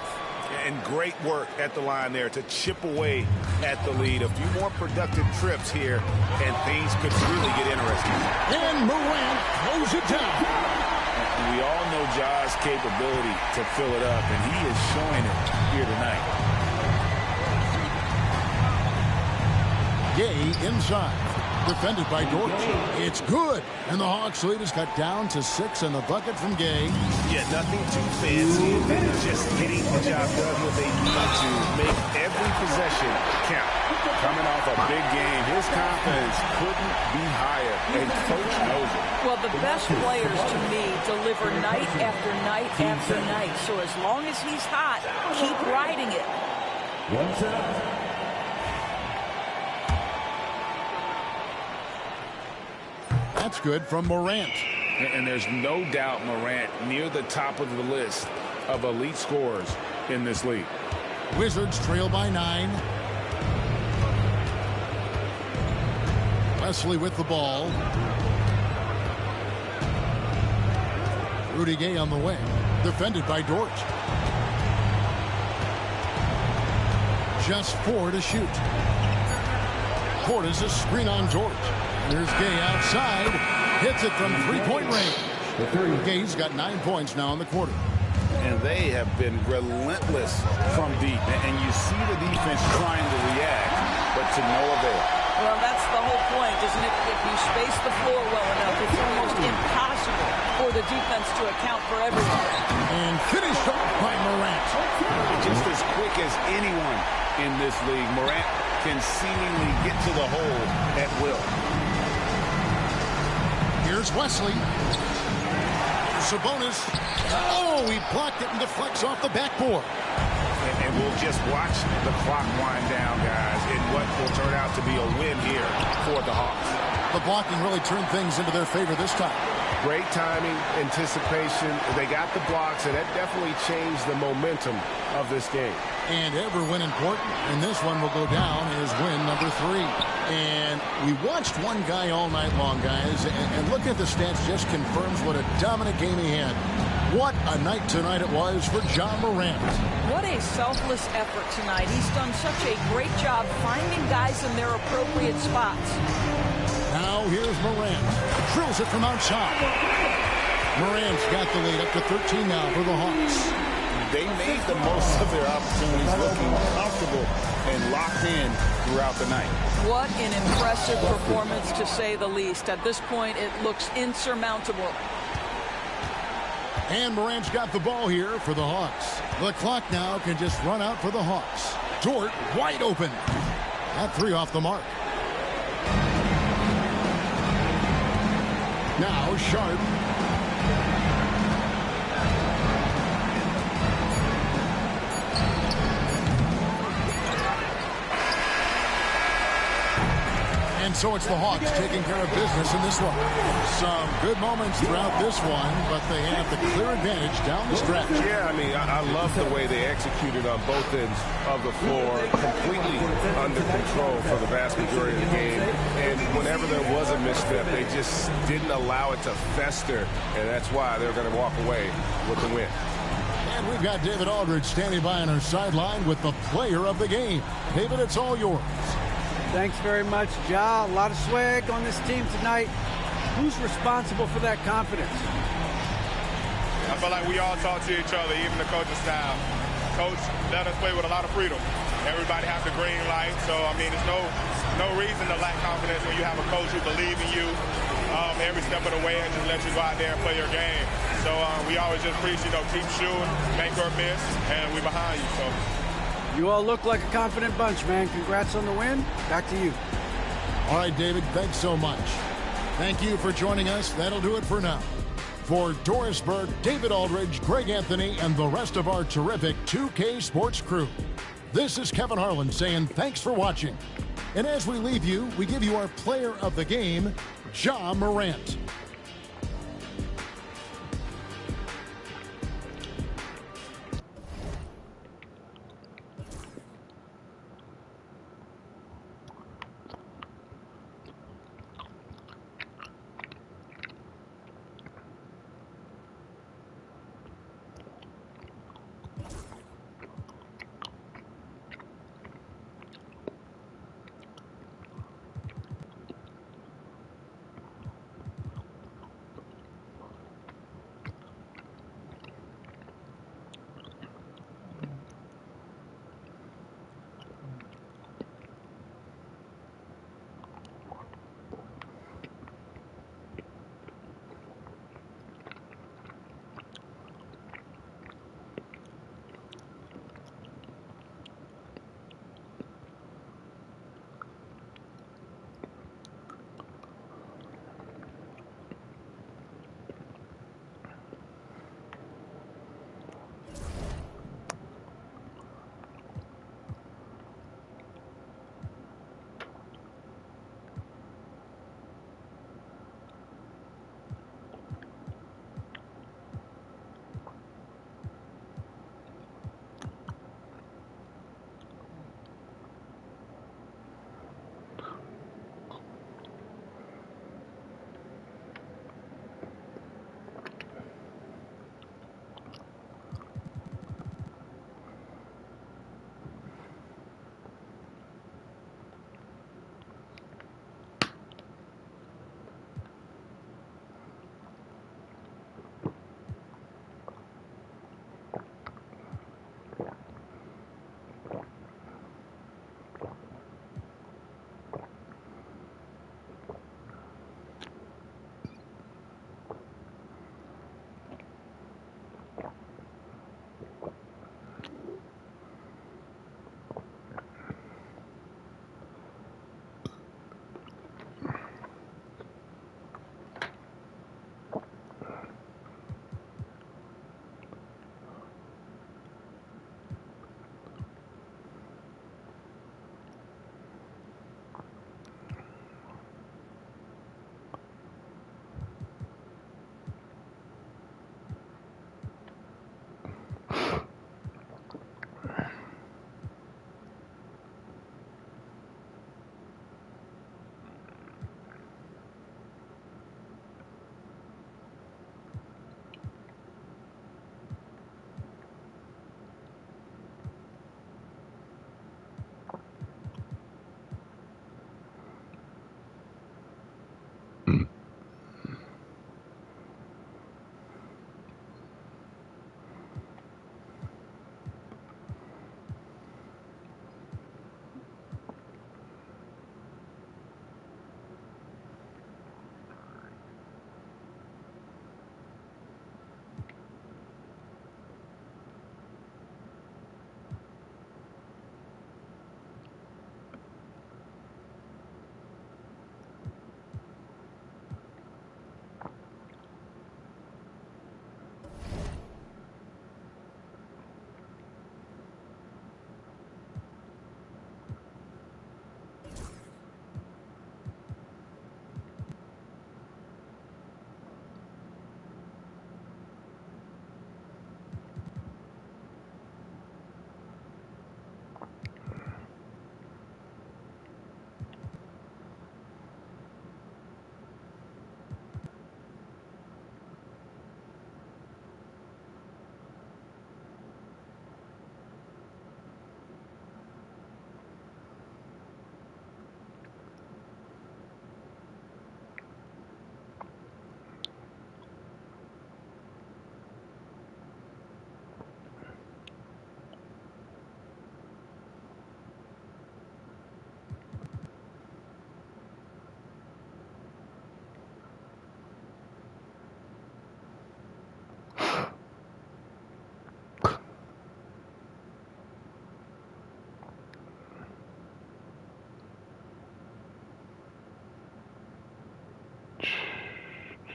[SPEAKER 6] And great work at the line there to chip away at the lead. A few more productive trips here, and things could really get interesting.
[SPEAKER 2] And Morant throws it down.
[SPEAKER 6] And we all know Ja's capability to fill it up, and he is showing it here tonight.
[SPEAKER 2] Gay inside. Defended by Dort. It's good. And the Hawks lead is cut down to 6 and the bucket from Gay.
[SPEAKER 6] Yeah, nothing too fancy. Just getting the job done what they need to make every possession count. Coming off a big game, his confidence couldn't be higher, and Coach knows it.
[SPEAKER 4] Well, the best players to me deliver night after night after night. So as long as he's hot, keep riding it.
[SPEAKER 2] that's good from Morant.
[SPEAKER 6] And there's no doubt Morant near the top of the list of elite scorers in this league.
[SPEAKER 2] Wizards trail by 9. Wesley with the ball. Rudy Gay on the wing. Defended by Dort. Just 4 to shoot. Portis a screen on Dort. There's Gay outside. Hits it from three-point range. Gay's got 9 points now in the quarter.
[SPEAKER 3] And they have been relentless from deep. And you see the defense trying to react, but to no avail.
[SPEAKER 4] Well, that's the whole point, isn't it? If you space the floor well enough, it's almost impossible for the defense to account for everything.
[SPEAKER 2] And finished off by Morant.
[SPEAKER 3] Just as quick as anyone in this league, Morant can seemingly get to the hole at will.
[SPEAKER 2] Here's Wesley. Sabonis. Oh, he blocked it and deflects off the backboard.
[SPEAKER 6] And we'll just watch the clock wind down, guys, in what will turn out to be a win here for the Hawks.
[SPEAKER 2] The blocking really turned things into their favor this time.
[SPEAKER 6] Great timing, anticipation. They got the blocks, and that definitely changed the momentum of this game.
[SPEAKER 2] And every win important, and this one will go down as win number 3. And we watched one guy all night long, guys, and looking at the stats just confirms what a dominant game he had. What a night tonight it was for Ja Morant.
[SPEAKER 4] What a selfless effort tonight. He's done such a great job finding guys in their appropriate spots.
[SPEAKER 2] Now here's Morant. Drills it from outside. Morant's got the lead up to 13 now for the Hawks.
[SPEAKER 3] They made the most of their opportunities, looking comfortable and locked in throughout the night.
[SPEAKER 4] What an impressive performance, to say the least. At this point, it looks insurmountable.
[SPEAKER 2] And Morant's got the ball here for the Hawks. The clock now can just run out for the Hawks. Dort wide open. That 3 off the mark. Now Sharp. And so it's the Hawks taking care of business in this one. Some good moments throughout this one, but they have the clear advantage down the stretch.
[SPEAKER 6] Yeah, I mean, I love the way they executed on both ends of the floor, completely under control for the vast majority of the game. And whenever there was a misstep, they just didn't allow it to fester, and that's why they're going to walk away with the win.
[SPEAKER 2] And we've got David Aldridge standing by on our sideline with the player of the game. David, it's all yours.
[SPEAKER 5] Thanks very much, Ja. A lot of swag on this team tonight. Who's responsible for that confidence?
[SPEAKER 11] I feel like we all talk to each other, even the coaching staff. Coach let us play with a lot of freedom. Everybody has the green light, so, I mean, there's no reason to lack confidence when you have a coach who believes in you every step of the way and just let you go out there and play your game. So we always just preach, keep shooting, make or miss, and we're behind you. So.
[SPEAKER 5] You all look like a confident bunch, man. Congrats on the win. Back to you.
[SPEAKER 2] All right, David, thanks so much. Thank you for joining us. That'll do it for now. For Doris Burke, David Aldridge, Greg Anthony, and the rest of our terrific 2K Sports crew, this is Kevin Harlan saying thanks for watching. And as we leave you, we give you our player of the game, Ja Morant.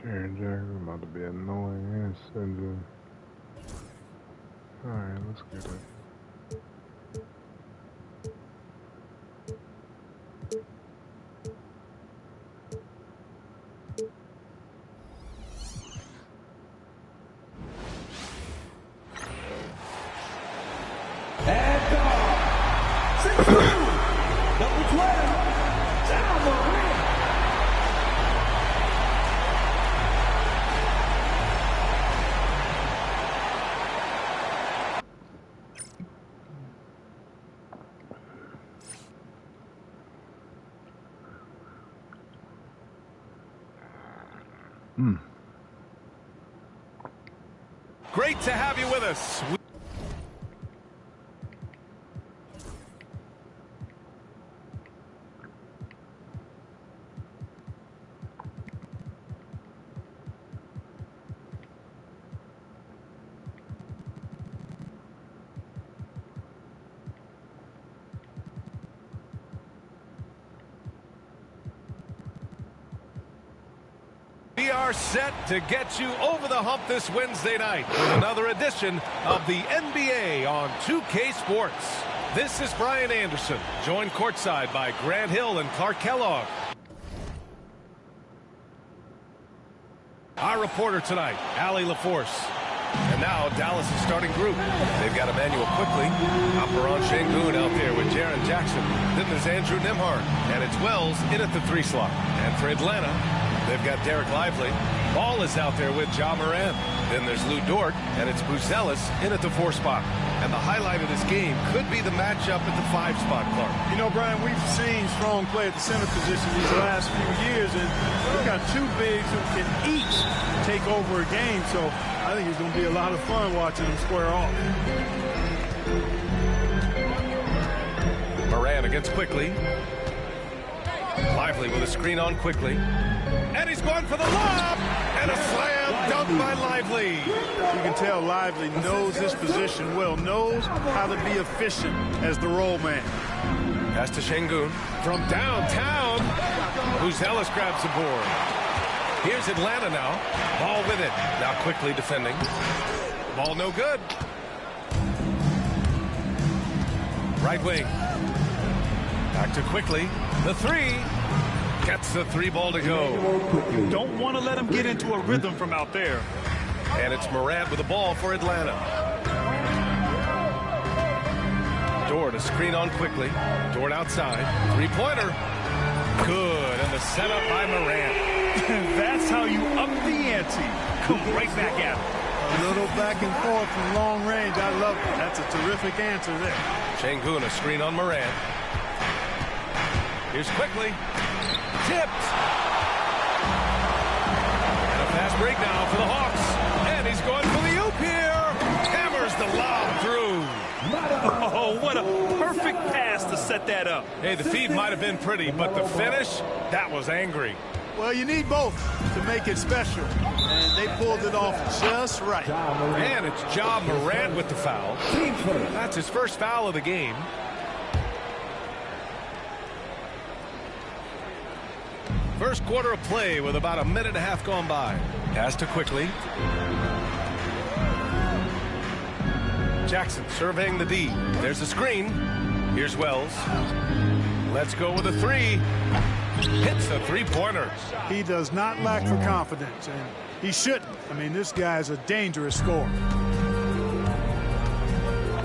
[SPEAKER 12] Sharon Jackson about to be annoying and sending. Alright, let's get it.
[SPEAKER 1] And number 12,
[SPEAKER 13] Great to have you with us. We are set to get you over the hump this Wednesday night with another edition of the NBA on 2K Sports. This is Brian Anderson, joined courtside by Grant Hill and Clark Kellogg. Our reporter tonight, Allie LaForce. And now Dallas' starting group. They've got Emmanuel Quickly, Alperon Şengün out there with Jaren Jackson. Then there's Andrew Nembhard, and it's Wells in at the 3 slot. And for Atlanta, they've got Derek Lively. Ball is out there with Ja Morant. Then there's Lou Dort, and it's Buzelis in at the 4 spot. And the highlight of this game could be the matchup at the 5 spot, Clark.
[SPEAKER 14] You know, Brian, we've seen strong play at the center position these last few years, and we've got 2 bigs who can each take over a game, so I think it's going to be a lot of fun watching them square off.
[SPEAKER 13] Morant against Quickly. Lively with a screen on Quickly. And he's going for the lob! And a slam dunk by Lively.
[SPEAKER 14] You can tell Lively knows his position well, knows how to be efficient as the roll man.
[SPEAKER 13] Pass to Şengün from downtown. Buzelis grabs the board. Here's Atlanta now. Ball with it. Now Quickly defending. Ball no good. Right wing. Back to Quickly. The 3. Gets the 3 ball to go.
[SPEAKER 14] You don't want to let him get into a rhythm from out there.
[SPEAKER 13] And it's Morant with the ball for Atlanta. Dort a screen on Quickly. Dort outside. 3-pointer. Good. And the setup by Morant.
[SPEAKER 14] That's how you up the ante. Come right back at him. A little back and forth from long range. I love it. That's a terrific answer there.
[SPEAKER 13] Şengün a screen on Morant. Here's Quickly. Tipped. And a fast break now for the Hawks. And he's going for the oop here. Hammers the lob through.
[SPEAKER 14] Oh, what a perfect pass to set that up.
[SPEAKER 13] Hey, the feed might have been pretty, but the finish, that was angry.
[SPEAKER 14] Well, you need both to make it special. And they pulled it off just right.
[SPEAKER 13] And it's Ja Morant with the foul. That's his first foul of the game. First quarter of play with about a minute and a half gone by. Pass to Quickly. Jackson surveying the D. There's a screen. Here's Wells. Let's go with a 3. Hits a 3-pointer.
[SPEAKER 14] He does not lack for confidence, and he shouldn't. I mean, this guy's a dangerous scorer.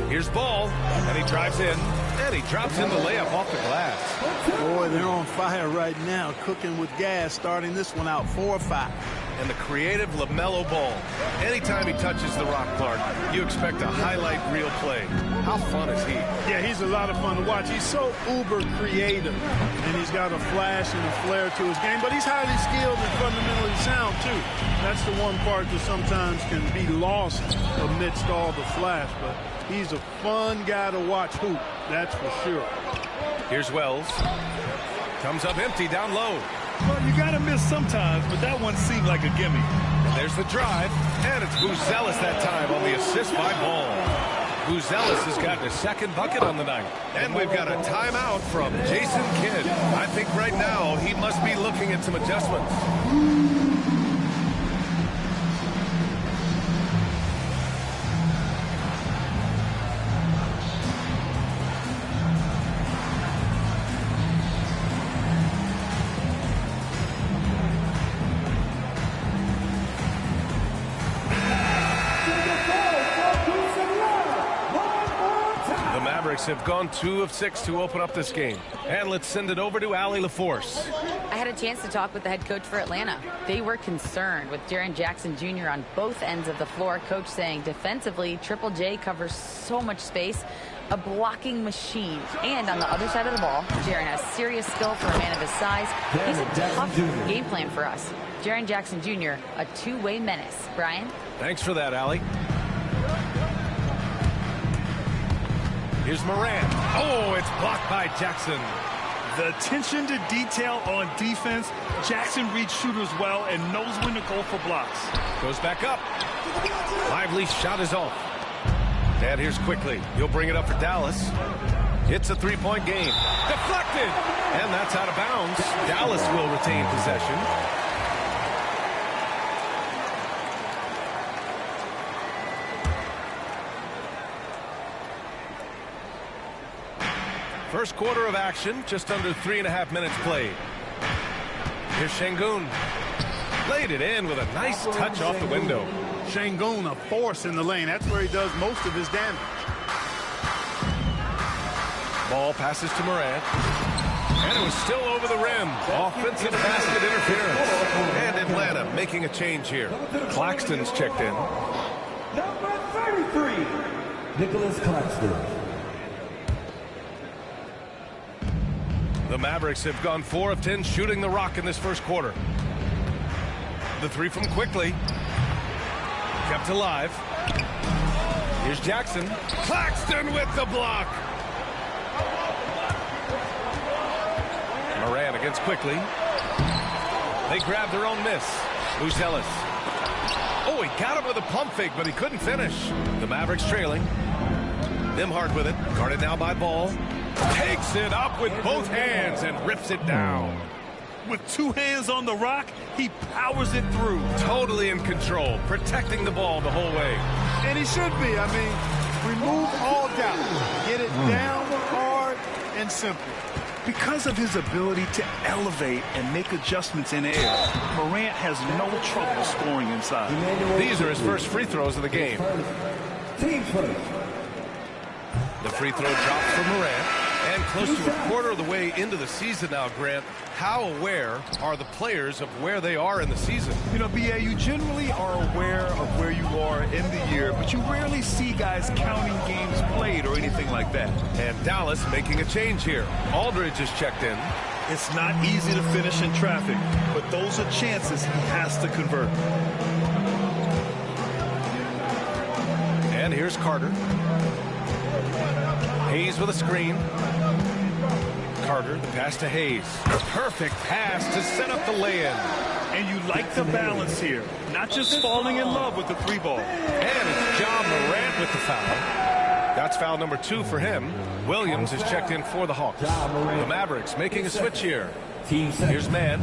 [SPEAKER 13] Here's Ball, and he drives in, and he drops in the layup off the glass.
[SPEAKER 14] Boy, they're on fire right now, cooking with gas, starting this one out 4-5.
[SPEAKER 13] And the creative LaMelo Ball. Anytime he touches the rock, Clark, you expect a highlight reel play. How fun is he?
[SPEAKER 14] Yeah, he's a lot of fun to watch. He's so uber creative, and he's got a flash and a flair to his game, but he's highly skilled and fundamentally sound, too. That's the one part that sometimes can be lost amidst all the flash, but he's a fun guy to watch hoop, that's for sure.
[SPEAKER 13] Here's Wells. Comes up empty down low.
[SPEAKER 14] Well, you got to miss sometimes, but that one seemed like a gimme.
[SPEAKER 13] And there's the drive, and it's Buzelis that time on the assist by Ball. Buzelis has gotten his 2nd bucket on the night. And we've got a timeout from Jason Kidd. I think right now he must be looking at some adjustments. Mavericks have gone 2 of 6 to open up this game. And let's send it over to Allie LaForce.
[SPEAKER 15] I had a chance to talk with the head coach for Atlanta. They were concerned with Jaren Jackson Jr. on both ends of the floor. Coach saying defensively, Triple J covers so much space, a blocking machine. And on the other side of the ball, Jaren has serious skill for a man of his size. He's a tough game plan for us. Jaren Jackson Jr., a two-way menace. Brian?
[SPEAKER 13] Thanks for that, Allie. Here's Morant. Oh, it's blocked by Jackson.
[SPEAKER 14] The attention to detail on defense. Jackson reads shooters well and knows when to go for blocks.
[SPEAKER 13] Goes back up. Lively shot is off. And here's quickly. He'll bring it up for Dallas. It's a three-point game. Deflected. And that's out of bounds. Dallas will retain possession. First quarter of action, just under 3.5 minutes played. Here's Şengün. Laid it in with a nice touch off the window.
[SPEAKER 14] Şengün, a force in the lane. That's where he does most of his damage.
[SPEAKER 13] Ball passes to Morant. And it was still over the rim. Offensive basket interference. And Atlanta making a change here. Claxton's checked in.
[SPEAKER 1] Number 33, Nicholas Claxton.
[SPEAKER 13] The Mavericks have gone 4 of 10 shooting the rock in this first quarter. The three from quickly. Kept alive. Here's Jackson. Claxton with the block. Morant against quickly. They grab their own miss. Who's Ellis? Oh, he got him with a pump fake, but he couldn't finish. The Mavericks trailing. Nembhard with it. Guarded now by Ball. Takes it up with both hands and rips it down.
[SPEAKER 14] With 2 hands on the rock, he powers it through.
[SPEAKER 13] Totally in control, protecting the ball the whole way.
[SPEAKER 14] And he should be. I mean, remove all doubt. Get it down hard and simple. Because of his ability to elevate and make adjustments in the air, Morant has no trouble scoring inside.
[SPEAKER 13] These are his first free throws of the game.
[SPEAKER 1] Team first.
[SPEAKER 13] The free throw drops for Morant. And close to a quarter of the way into the season now, Grant, how aware are the players of where they are in the season?
[SPEAKER 14] You know, B.A., you generally are aware of where you are in the year, but you rarely see guys counting games played or anything like that.
[SPEAKER 13] And Dallas making a change here. Aldridge is checked in.
[SPEAKER 14] It's not easy to finish in traffic, but those are chances he has to convert.
[SPEAKER 13] And here's Carter. Hayes with a screen. Carter, the pass to Hayes. Perfect pass to set up the lay-in.
[SPEAKER 14] And you like the balance here. Not just falling in love with the 3-ball.
[SPEAKER 13] And it's Ja Morant with the foul. That's foul number 2 for him. Williams is checked in for the Hawks. The Mavericks making a switch here. Here's Mann.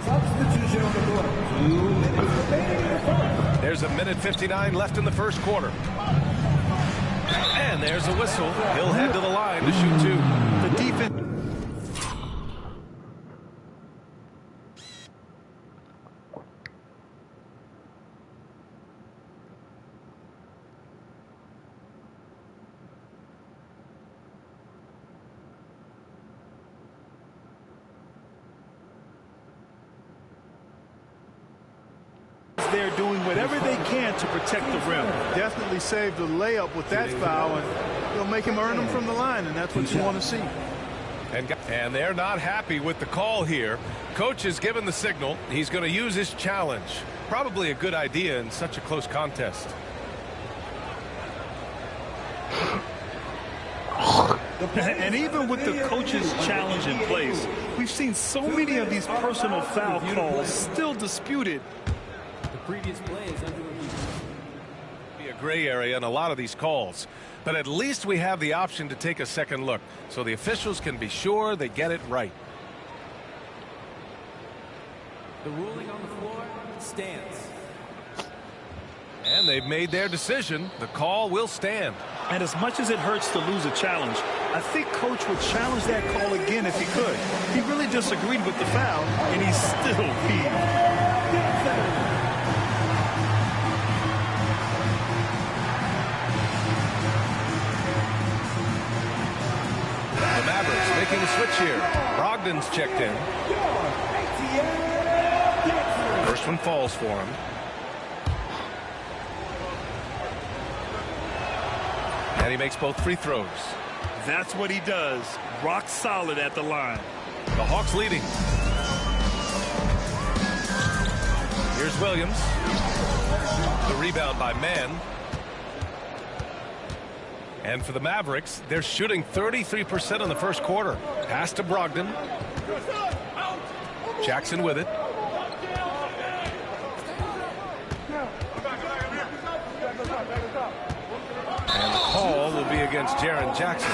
[SPEAKER 1] Substitution on the court. 2 minutes remaining in the first.
[SPEAKER 13] There's a minute 59 left in the first quarter. And there's a whistle. He'll head to the line to shoot 2.
[SPEAKER 14] The defense. They're doing whatever they can to protect the rim. Definitely saved the layup with that foul, and it'll make him earn them from the line, and that's what you want to see.
[SPEAKER 13] And they're not happy with the call here. Coach has given the signal. He's going to use his challenge. Probably a good idea in such a close contest.
[SPEAKER 14] And even with the coach's challenge in place, we've seen so many of these personal foul calls still disputed.
[SPEAKER 7] The previous play is under review.
[SPEAKER 13] Be a gray area in a lot of these calls, but at least we have the option to take a second look so the officials can be sure they get it right.
[SPEAKER 7] The ruling on the floor stands.
[SPEAKER 13] And they've made their decision. The call will stand.
[SPEAKER 14] And as much as it hurts to lose a challenge, I think Coach would challenge that call again if he could. He really disagreed with the foul, and he's still peeved.
[SPEAKER 13] making a switch here. Brogdon's checked in. First one falls for him. And he makes both free throws.
[SPEAKER 14] That's what he does. Rock solid at the line.
[SPEAKER 13] The Hawks leading. Here's Williams. The rebound by Mann. And for the Mavericks, they're shooting 33% in the first quarter. Pass to Brogdon. Jackson with it. And the call will be against Jaren Jackson.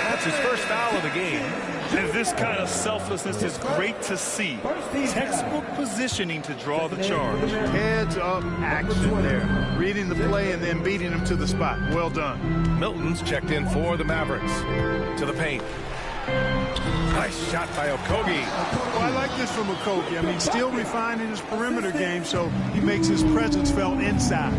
[SPEAKER 13] That's his first foul of the game.
[SPEAKER 14] And this kind of selflessness is great to see. Textbook positioning to draw the charge. Heads up action there. Reading the play and then beating him to the spot. Well done.
[SPEAKER 13] Milton's checked in for the Mavericks. To the paint. Nice shot by Okogie.
[SPEAKER 14] Well, I like this from Okogie. I mean, still refining his perimeter game, so he makes his presence felt inside.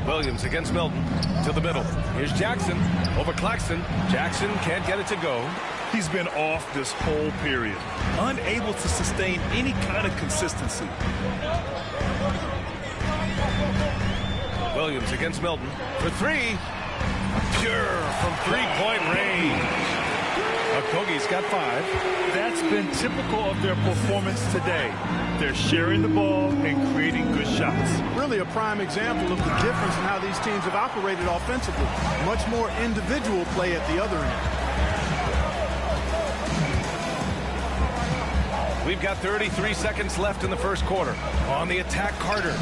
[SPEAKER 13] Williams against Milton. To the middle. Here's Jackson over Claxton. Jackson can't get it to go.
[SPEAKER 14] He's been off this whole period. Unable to sustain any kind of consistency.
[SPEAKER 13] Williams against Milton for three. Pure from three-point range. Okogie's got 5.
[SPEAKER 14] That's been typical of their performance today. They're sharing the ball and creating good shots. Really a prime example of the difference in how these teams have operated offensively. Much more individual play at the other end.
[SPEAKER 13] We've got 33 seconds left in the first quarter. On the attack, Carter.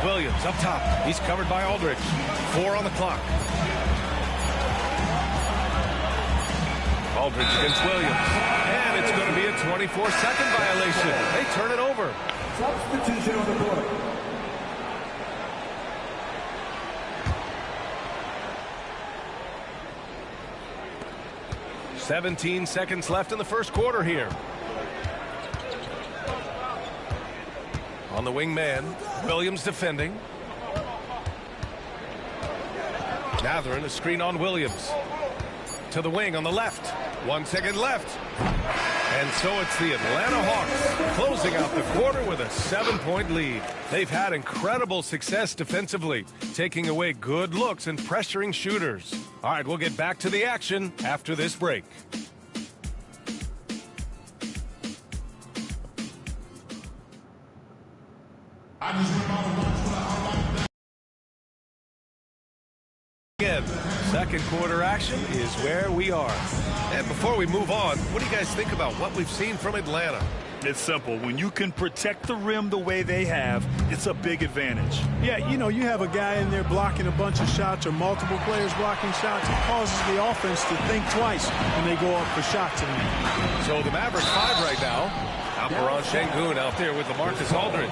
[SPEAKER 13] Williams up top. He's covered by Aldridge. 4 on the clock. Aldridge against Williams. And it's going to be a 24-second violation. They turn it over.
[SPEAKER 1] Substitution on the board.
[SPEAKER 13] "17 seconds left in the first quarter here. On the wing man, Williams defending. Mathurin, a screen on Williams. To the wing on the left. 1 second left. And so it's the Atlanta Hawks closing out the quarter with a 7-point lead. They've had incredible success defensively, taking away good looks and pressuring shooters. All right, we'll get back to the action after this break. Again, second quarter action is where we are. And before we move on, what do you guys think about what we've seen from Atlanta?
[SPEAKER 14] It's simple. When you can protect the rim the way they have, it's a big advantage. Yeah, you know, you have a guy in there blocking a bunch of shots or multiple players blocking shots. It causes the offense to think twice when they go up for shots in there.
[SPEAKER 13] So the Mavericks 5 right now. Alperon Şengün out there with LaMarcus Aldridge.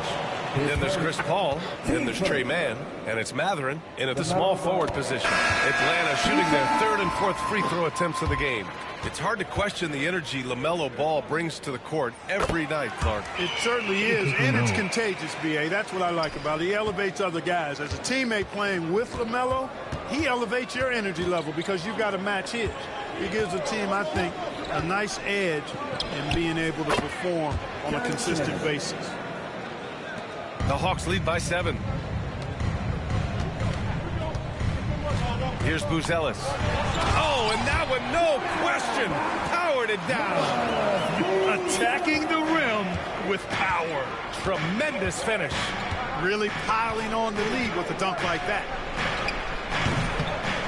[SPEAKER 13] Then there's Chris Paul. Then there's Trey Mann. And it's Mathurin in at the small forward position. Atlanta shooting their 3rd and 4th free throw attempts of the game. It's hard to question the energy LaMelo Ball brings to the court every night, Clark.
[SPEAKER 14] It certainly is, and it's contagious, B.A. That's what I like about it. He elevates other guys. As a teammate playing with LaMelo, he elevates your energy level because you've got to match his. He gives the team, I think, a nice edge in being able to perform on a consistent basis.
[SPEAKER 13] The Hawks lead by 7. Here's Buzelis. Oh, and that one, no question, powered it down.
[SPEAKER 14] Attacking the rim with power.
[SPEAKER 13] Tremendous finish.
[SPEAKER 14] Really piling on the lead with a dunk like that.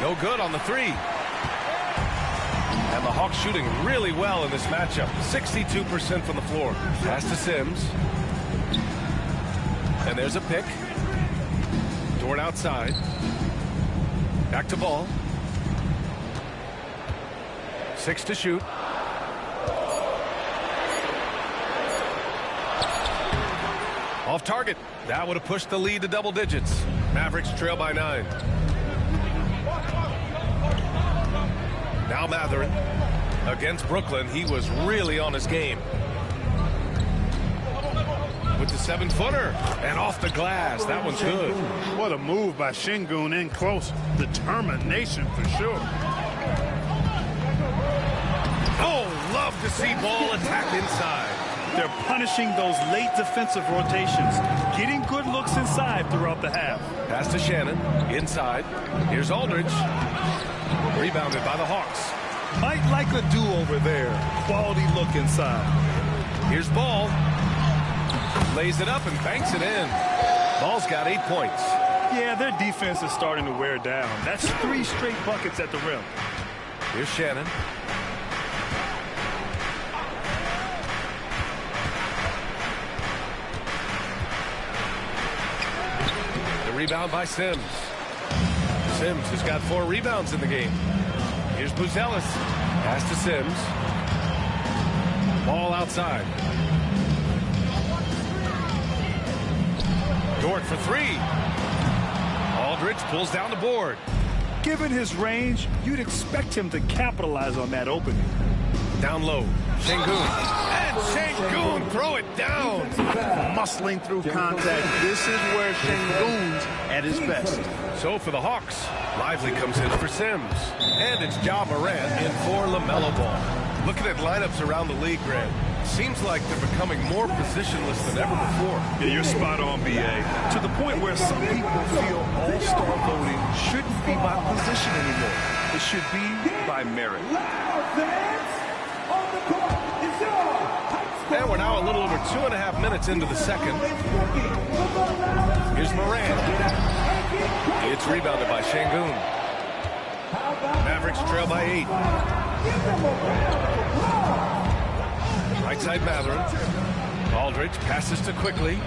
[SPEAKER 13] No good on the 3. And the Hawks shooting really well in this matchup. 62% from the floor. Pass to Sims. And there's a pick. Dort outside. Back to Ball. 6 to shoot. Off target. That would have pushed the lead to double digits. Mavericks trail by 9. Now Mathurin against Brooklyn. He was really on his game. with the 7-footer. And off the glass. That one's good.
[SPEAKER 14] What a move by Şengün in close. Determination for sure.
[SPEAKER 13] Oh, love to see ball attack inside.
[SPEAKER 14] They're punishing those late defensive rotations, getting good looks inside throughout the half.
[SPEAKER 13] Pass to Shannon, inside. Here's Aldridge. Rebounded by the Hawks.
[SPEAKER 14] Might like a do-over there. Quality look inside.
[SPEAKER 13] Here's Ball. Lays it up and banks it in. Ball's got 8 points.
[SPEAKER 14] Yeah, their defense is starting to wear down. That's 3 straight buckets at the rim.
[SPEAKER 13] Here's Shannon. Rebound by Sims. Sims has got 4 rebounds in the game. Here's Buzelis. Pass to Sims. Ball outside. Dort for 3. Aldridge pulls down the board.
[SPEAKER 14] Given his range, you'd expect him to capitalize on that opening.
[SPEAKER 13] Down low. Şengün. And Şengün throw it down.
[SPEAKER 14] Muscling through contact. This is where Şengün's at his best.
[SPEAKER 13] So for the Hawks, Lively comes in for Sims. And it's Ja Morant in for LaMelo Ball. Looking at lineups around the league, Grant, seems like they're becoming more positionless than ever before.
[SPEAKER 14] Yeah, you're spot on, BA. To the point where some people feel all-star voting shouldn't be by position anymore. It should be by merit.
[SPEAKER 13] And we're now a little over 2.5 minutes into the second. Here's Morant. It's rebounded by Şengün. Mavericks trail by 8. Right side Mathurin. Aldridge passes to Quickly.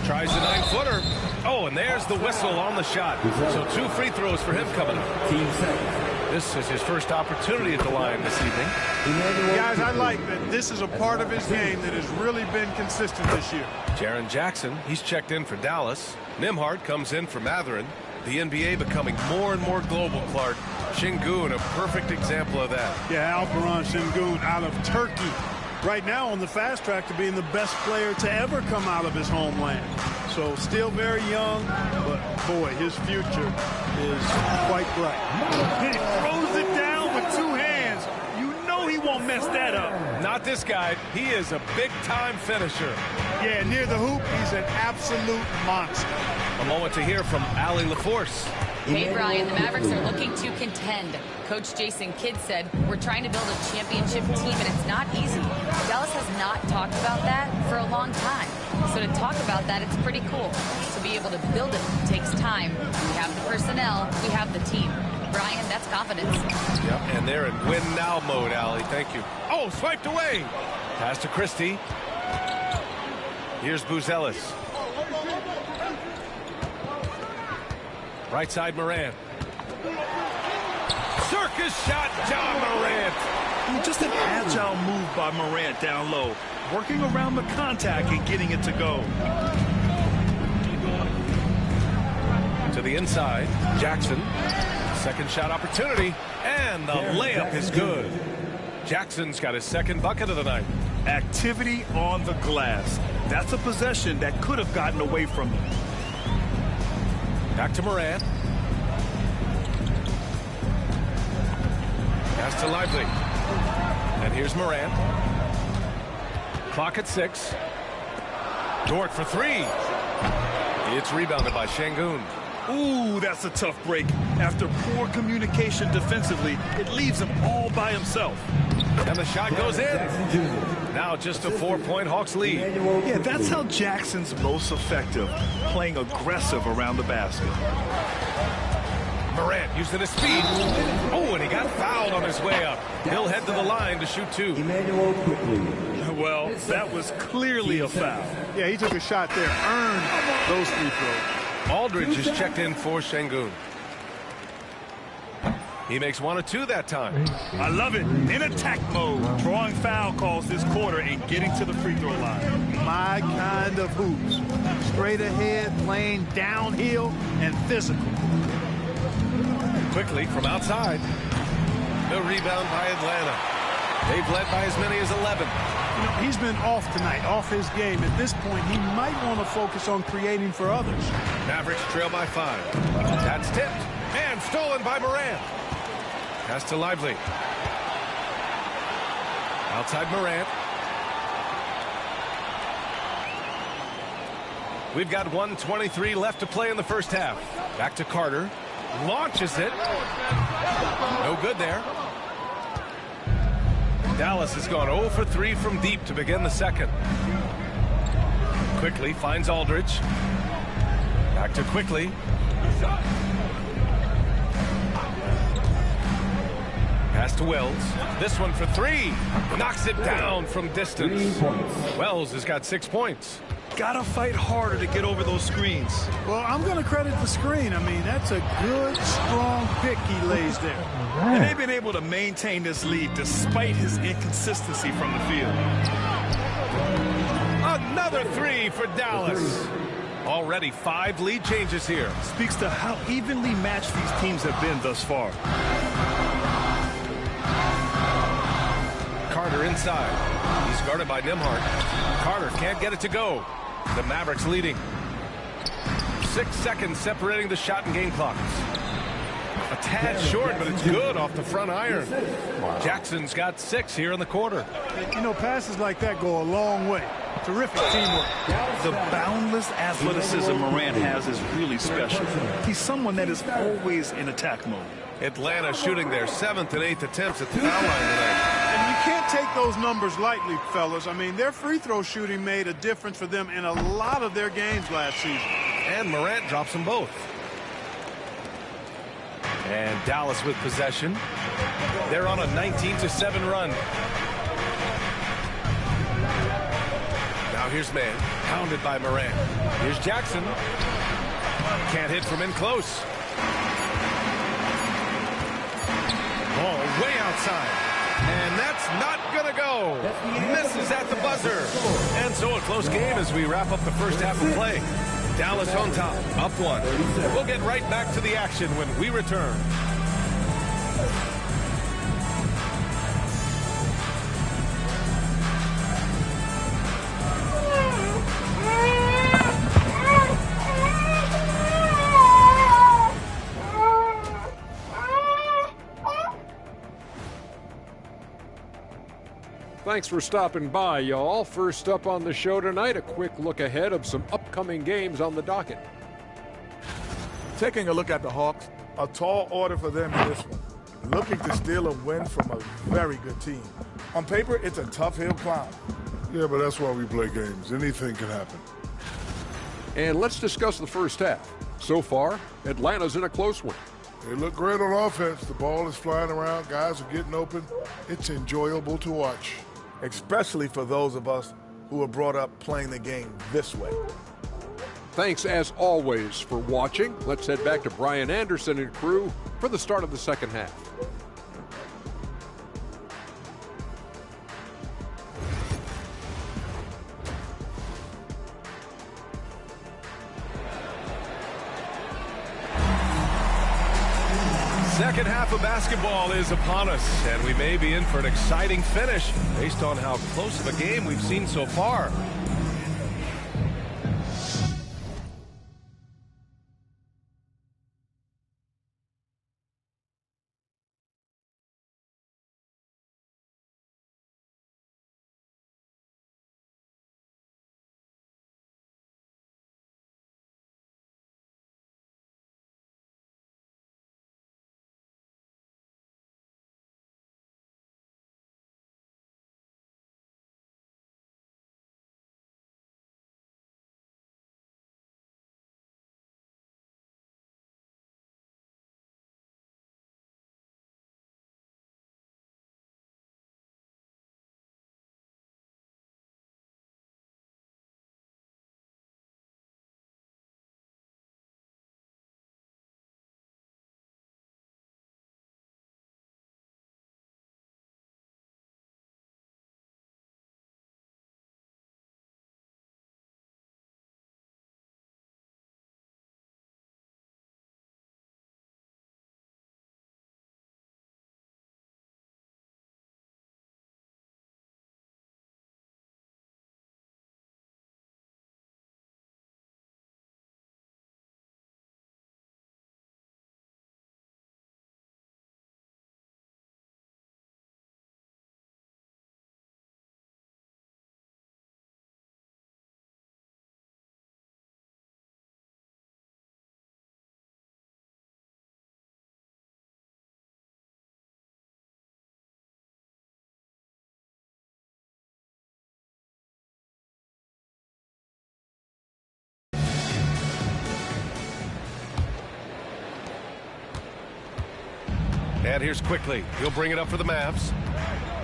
[SPEAKER 13] Tries the 9-footer. Oh, and there's the whistle on the shot. So 2 free throws for him coming up. This is his first opportunity at the line this evening.
[SPEAKER 14] Guys, I like that this is a part of his game that has really been consistent this year.
[SPEAKER 13] Jaren Jackson, he's checked in for Dallas. Nembhard comes in for Mathurin. The NBA becoming more and more global, Clark. Şengün, a perfect example of that.
[SPEAKER 14] Yeah, Alperen Şengün out of Turkey. Right now on the fast track to being the best player to ever come out of his homeland. So still very young, but boy, his future is quite bright. He throws it down with 2 hands. You know he won't mess that up.
[SPEAKER 13] Not this guy. He is a big-time finisher.
[SPEAKER 14] Yeah, near the hoop, he's an absolute monster.
[SPEAKER 13] A moment to hear from Allie LaForce.
[SPEAKER 15] Hey, Brian, the Mavericks are looking to contend. Coach Jason Kidd said, we're trying to build a championship team, and it's not easy. Dallas has not talked about that for a long time. So to talk about that, it's pretty cool. To be able to build it takes time. We have the personnel. We have the team. Brian, that's confidence.
[SPEAKER 13] Yep, and they're in win-now mode, Allie. Thank you. Oh, swiped away. Pass to Christie. Here's Buzelis. Right side Morant. Circus shot, Ja Morant.
[SPEAKER 14] Just an agile move by Morant down low. Working around the contact and getting it to go.
[SPEAKER 13] To the inside, Jackson. Second shot opportunity, and the layup is good. Jackson's got his second bucket of the night.
[SPEAKER 14] Activity on the glass. That's a possession that could have gotten away from him.
[SPEAKER 13] Back to Morant. Pass to Lively. And here's Morant. Clock at 6. Dort for 3. It's rebounded by Şengün.
[SPEAKER 14] Ooh, that's a tough break. After poor communication defensively, it leaves him all by himself.
[SPEAKER 13] And the shot goes in. Now just a 4-point Hawks lead.
[SPEAKER 14] Yeah, that's how Jackson's most effective, playing aggressive around the basket.
[SPEAKER 13] Morant using his speed. Oh, and he got fouled on his way up. He'll head to the line to shoot 2.
[SPEAKER 14] Well, that was clearly a foul. Yeah, he took a shot there, earned those free throws.
[SPEAKER 13] Aldridge is checked in for Şengün. He makes 1 of 2 that time.
[SPEAKER 14] I love it. In attack mode, drawing foul calls this quarter and getting to the free throw line. My kind of hoops. Straight ahead, playing downhill, and physical.
[SPEAKER 13] Quickly from outside. The rebound by Atlanta. They've led by as many as 11.
[SPEAKER 14] You know, he's been off tonight, off his game. At this point, he might want to focus on creating for others.
[SPEAKER 13] Mavericks trail by 5. That's tipped and stolen by Morant. Pass to Lively. Outside Morant. We've got 1:23 left to play in the first half. Back to Carter. Launches it. No good there. Dallas has gone 0 for 3 from deep to begin the second. Quickly finds Aldridge. Back to Quickly. Pass to Wells. This one for 3. Knocks it down from distance. Wells has got 6 points.
[SPEAKER 14] Gotta fight harder to get over those screens. Well, I'm going to credit the screen. I mean, that's a good, strong pick he lays there.
[SPEAKER 16] And they've been able to maintain this lead despite his inconsistency from the field.
[SPEAKER 13] Another 3 for Dallas. Already 5 lead changes here.
[SPEAKER 16] Speaks to how evenly matched these teams have been thus far.
[SPEAKER 13] Carter inside. He's guarded by Nembhard. Carter can't get it to go. The Mavericks leading. 6 seconds separating the shot and game clocks. A tad short, but it's good off the front iron. Jackson's got 6 here in the quarter.
[SPEAKER 14] You know, passes like that go a long way. Terrific teamwork.
[SPEAKER 16] The boundless athleticism Morant has is really special. He's someone that is always in attack mode.
[SPEAKER 13] Atlanta shooting their 7th and 8th attempts at the foul line tonight.
[SPEAKER 14] And you can't take those numbers lightly, fellas. I mean, their free throw shooting made a difference for them in a lot of their games last season.
[SPEAKER 13] And Morant drops them both. And Dallas with possession. They're on a 19-7 run. Now here's Mann, pounded by Morant. Here's Jackson. Can't hit from in close. Ball way outside. And that's not going to go. Misses at the buzzer. And so a close game as we wrap up the first half of play. Dallas on top, up 1. We'll get right back to the action when we return.
[SPEAKER 8] Thanks for stopping by, y'all. First up on the show tonight, a quick look ahead of some upcoming games on the docket.
[SPEAKER 10] Taking a look at the Hawks, a tall order for them in this one. Looking to steal a win from a very good team. On paper, it's a tough hill climb.
[SPEAKER 9] Yeah, but that's why we play games. Anything can happen.
[SPEAKER 8] And let's discuss the first half. So far, Atlanta's in a close one.
[SPEAKER 9] They look great on offense. The ball is flying around. Guys are getting open. It's enjoyable to watch.
[SPEAKER 10] Especially for those of us who were brought up playing the game this way.
[SPEAKER 8] Thanks, as always, for watching. Let's head back to Brian Anderson and crew for the start of the second half.
[SPEAKER 13] Second half of basketball is upon us, and we may be in for an exciting finish based on how close of a game we've seen so far. And here's Quickly. He'll bring it up for the Mavs.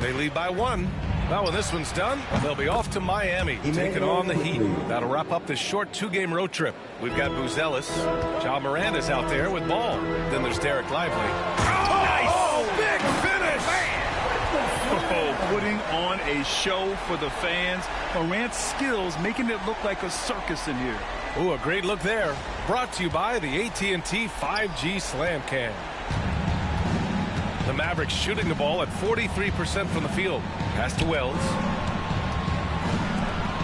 [SPEAKER 13] They lead by 1. Now when this one's done, they'll be off to Miami, taking on the Heat. That'll wrap up this short 2-game road trip. We've got Buzelis. Ja Miranda's out there with ball. Then there's Derek Lively.
[SPEAKER 16] Nice! Big finish! Oh, putting on a show for the fans. Morant's skills making it look like a circus in here.
[SPEAKER 13] Ooh, a great look there. Brought to you by the AT&T 5G Slam Cam. The Mavericks shooting the ball at 43% from the field. Pass to Wells.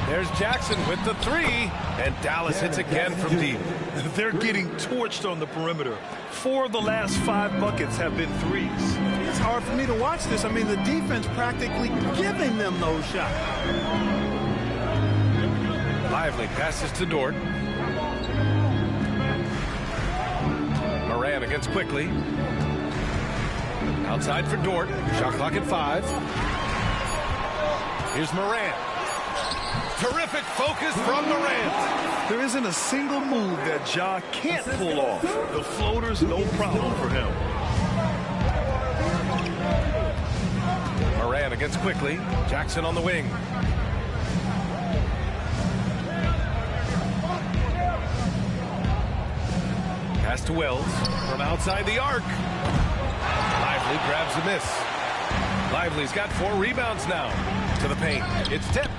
[SPEAKER 13] There's Jackson with the 3. And Dallas hits again from deep.
[SPEAKER 16] They're getting torched on the perimeter. 4 of the last 5 buckets have been threes.
[SPEAKER 14] It's hard for me to watch this. I mean, the defense practically giving them those shots.
[SPEAKER 13] Lively passes to Dort. Moran against Quickly. Outside for Dort. Shot clock at 5. Here's Moran. Terrific focus from Moran.
[SPEAKER 16] There isn't a single move that Ja can't pull off. The floater's no problem for him.
[SPEAKER 13] Moran against Quickly. Jackson on the wing. Pass to Wells from outside the arc. Lively grabs the miss. Lively's got 4 rebounds now. To the paint. It's tipped.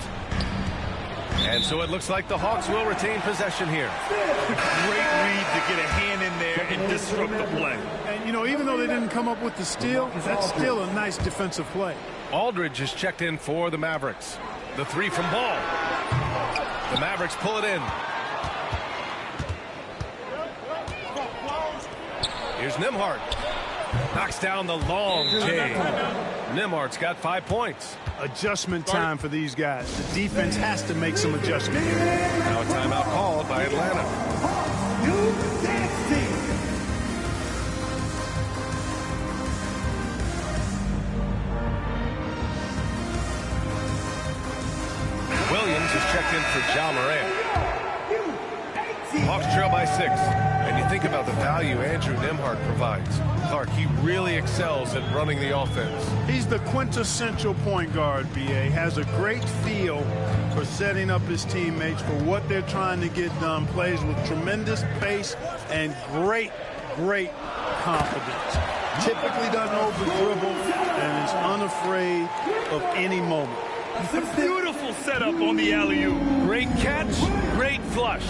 [SPEAKER 13] And so it looks like the Hawks will retain possession here.
[SPEAKER 16] Great read to get a hand in there and disrupt the play.
[SPEAKER 14] And, you know, even though they didn't come up with the steal, that's still a nice defensive play.
[SPEAKER 13] Aldridge is checked in for the Mavericks. The 3 from Ball. The Mavericks pull it in. Here's Nembhard. Knocks down the long J. Nembhard's got 5 points.
[SPEAKER 14] Adjustment time for these guys. The defense has to make some adjustment here.
[SPEAKER 13] Now a timeout called by Atlanta. Williams is checked in for Ja Morant. Hawks trail by 6. And you think about the value Andrew Nembhard provides. Clark, he really excels at running the offense.
[SPEAKER 14] He's the quintessential point guard, B.A. Has a great feel for setting up his teammates for what they're trying to get done. Plays with tremendous pace and great confidence. Typically doesn't over-dribble and is unafraid of any moment.
[SPEAKER 16] It's a beautiful setup on the alley-oop.
[SPEAKER 13] Great catch, great flush.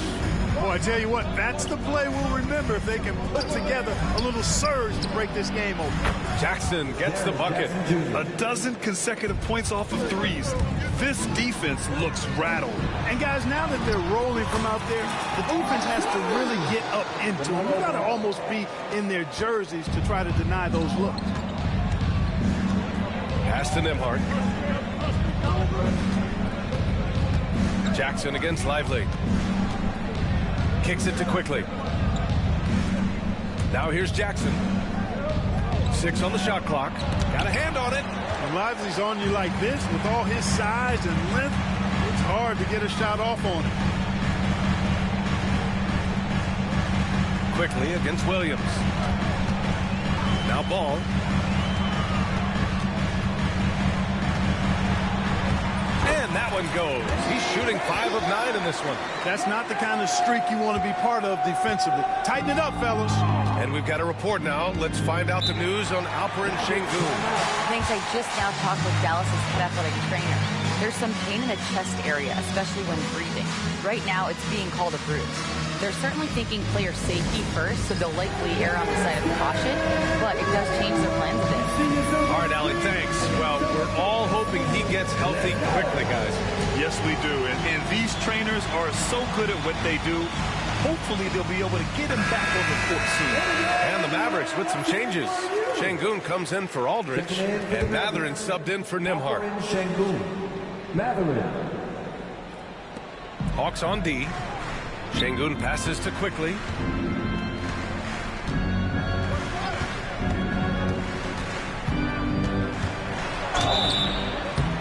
[SPEAKER 14] Boy, I tell you what, that's the play we'll remember if they can put together a little surge to break this game open.
[SPEAKER 13] Jackson gets the bucket.
[SPEAKER 16] A dozen consecutive points off of threes. This defense looks rattled.
[SPEAKER 14] And guys, now that they're rolling from out there, the defense has to really get up into them. You've got to almost be in their jerseys to try to deny those looks.
[SPEAKER 13] Pass to Nembhard. Jackson against Lively. Kicks it to Quickly. Now here's Jackson. 6 on the shot clock. Got a hand on it.
[SPEAKER 14] When Lively's on you like this, with all his size and length, it's hard to get a shot off on him.
[SPEAKER 13] Quickly against Williams. Now Ball. And that one goes. He's shooting 5 of 9 in this one.
[SPEAKER 14] That's not the kind of streak you want to be part of defensively. Tighten it up, fellas.
[SPEAKER 13] And we've got a report now. Let's find out the news on Alperen Şengün.
[SPEAKER 15] Thanks. I just now talked with Dallas's head athletic trainer. There's some pain in the chest area, especially when breathing. Right now, it's being called a bruise. They're certainly thinking player safety first, so they'll likely err on the side of caution, but it does change their plans a bit.
[SPEAKER 13] All right, Allie, thanks. Well, we're all hoping he gets healthy quickly, guys.
[SPEAKER 16] Yes, we do. And these trainers are so good at what they do. Hopefully, they'll be able to get him back on the court soon.
[SPEAKER 13] And the Mavericks with some changes. Şengün comes in for Aldridge, and Mathurin subbed in for Nembhard. Hawks on D. Şengün passes to Quickly.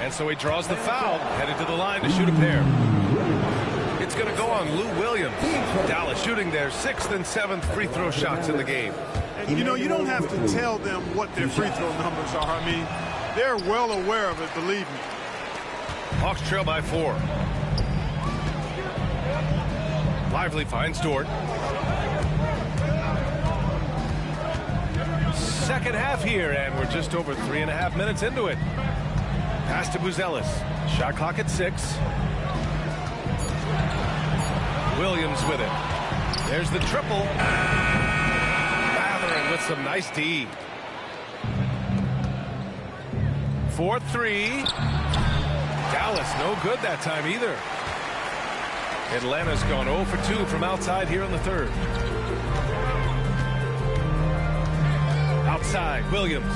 [SPEAKER 13] And so he draws the foul, headed to the line to shoot a pair. It's going to go on Lou Williams. Dallas shooting their 6th and 7th free throw shots in the game.
[SPEAKER 14] And, you know, you don't have to tell them what their free throw numbers are. I mean, they're well aware of it, believe me.
[SPEAKER 13] Hawks trail by 4. Lively finds Dort. Second half here, and we're just over 3.5 minutes into it. Pass to Buzelis. Shot clock at 6. Williams with it. There's the triple. Mathurin with some nice D. 4-3. Dallas no good that time either. Atlanta's gone 0 for 2 from outside here in the third. Outside, Williams.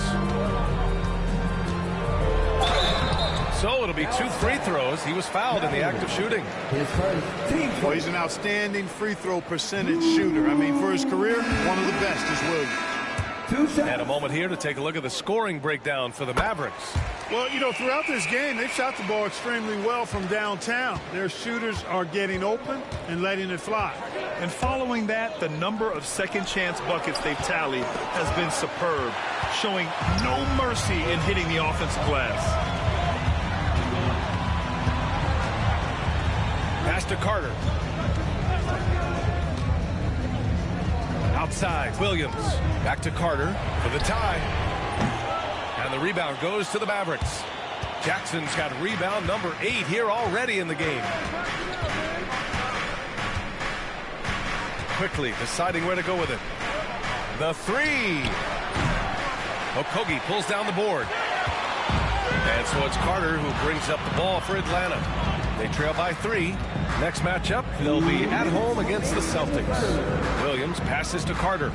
[SPEAKER 13] So it'll be 2 free throws. He was fouled in the act of shooting.
[SPEAKER 14] Well, he's an outstanding free throw percentage shooter. I mean, for his career, one of the best is Williams.
[SPEAKER 13] And a moment here to take a look at the scoring breakdown for the Mavericks.
[SPEAKER 14] Well, you know, throughout this game, they've shot the ball extremely well from downtown. Their shooters are getting open and letting it fly.
[SPEAKER 16] And following that, the number of second chance buckets they've tallied has been superb, showing no mercy in hitting the offensive glass.
[SPEAKER 13] Pass to Carter. Outside, Williams. Back to Carter for the tie. And the rebound goes to the Mavericks. Jackson's got rebound number 8 here already in the game. Quickly deciding where to go with it. The 3. Okogie pulls down the board. And so it's Carter who brings up the ball for Atlanta. They trail by 3. Next matchup, they'll be at home against the Celtics. Williams passes to Carter.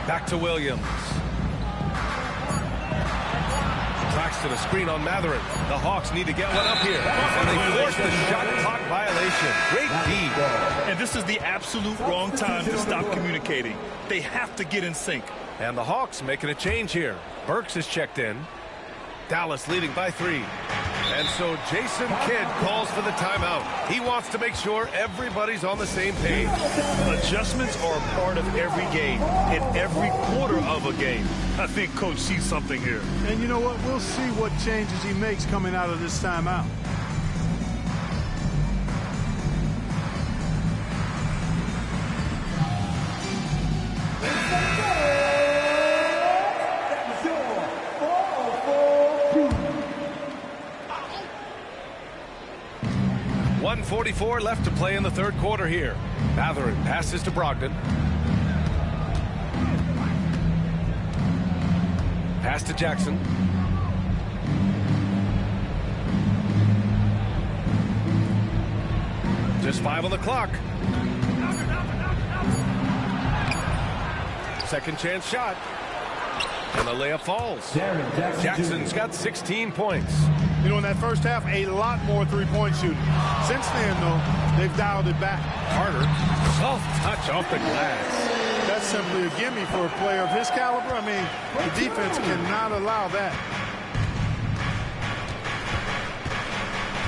[SPEAKER 13] Back to Williams. Tracks to the screen on Mathurin. The Hawks need to get one up here. And they force the shot clock violation. Great D.
[SPEAKER 16] And this is the absolute wrong time to stop communicating. They have to get in sync.
[SPEAKER 13] And the Hawks making a change here. Burks is checked in. Dallas leading by 3. And so Jason Kidd calls for the timeout. He wants to make sure everybody's on the same page.
[SPEAKER 16] Adjustments are a part of every game, in every quarter of a game. I think Coach sees something here.
[SPEAKER 14] And you know what? We'll see what changes he makes coming out of this timeout.
[SPEAKER 13] .144 left to play in the third quarter here. Mathurin passes to Brogdon. Pass to Jackson. Just 5 on the clock. Second chance shot. And the layup falls. Jackson's got 16 points.
[SPEAKER 14] You know, in that first half, a lot more three-point shooting. Since then, though, they've dialed it back.
[SPEAKER 13] Carter, soft touch off the glass.
[SPEAKER 14] That's simply a gimme for a player of his caliber. I mean, the defense cannot allow that.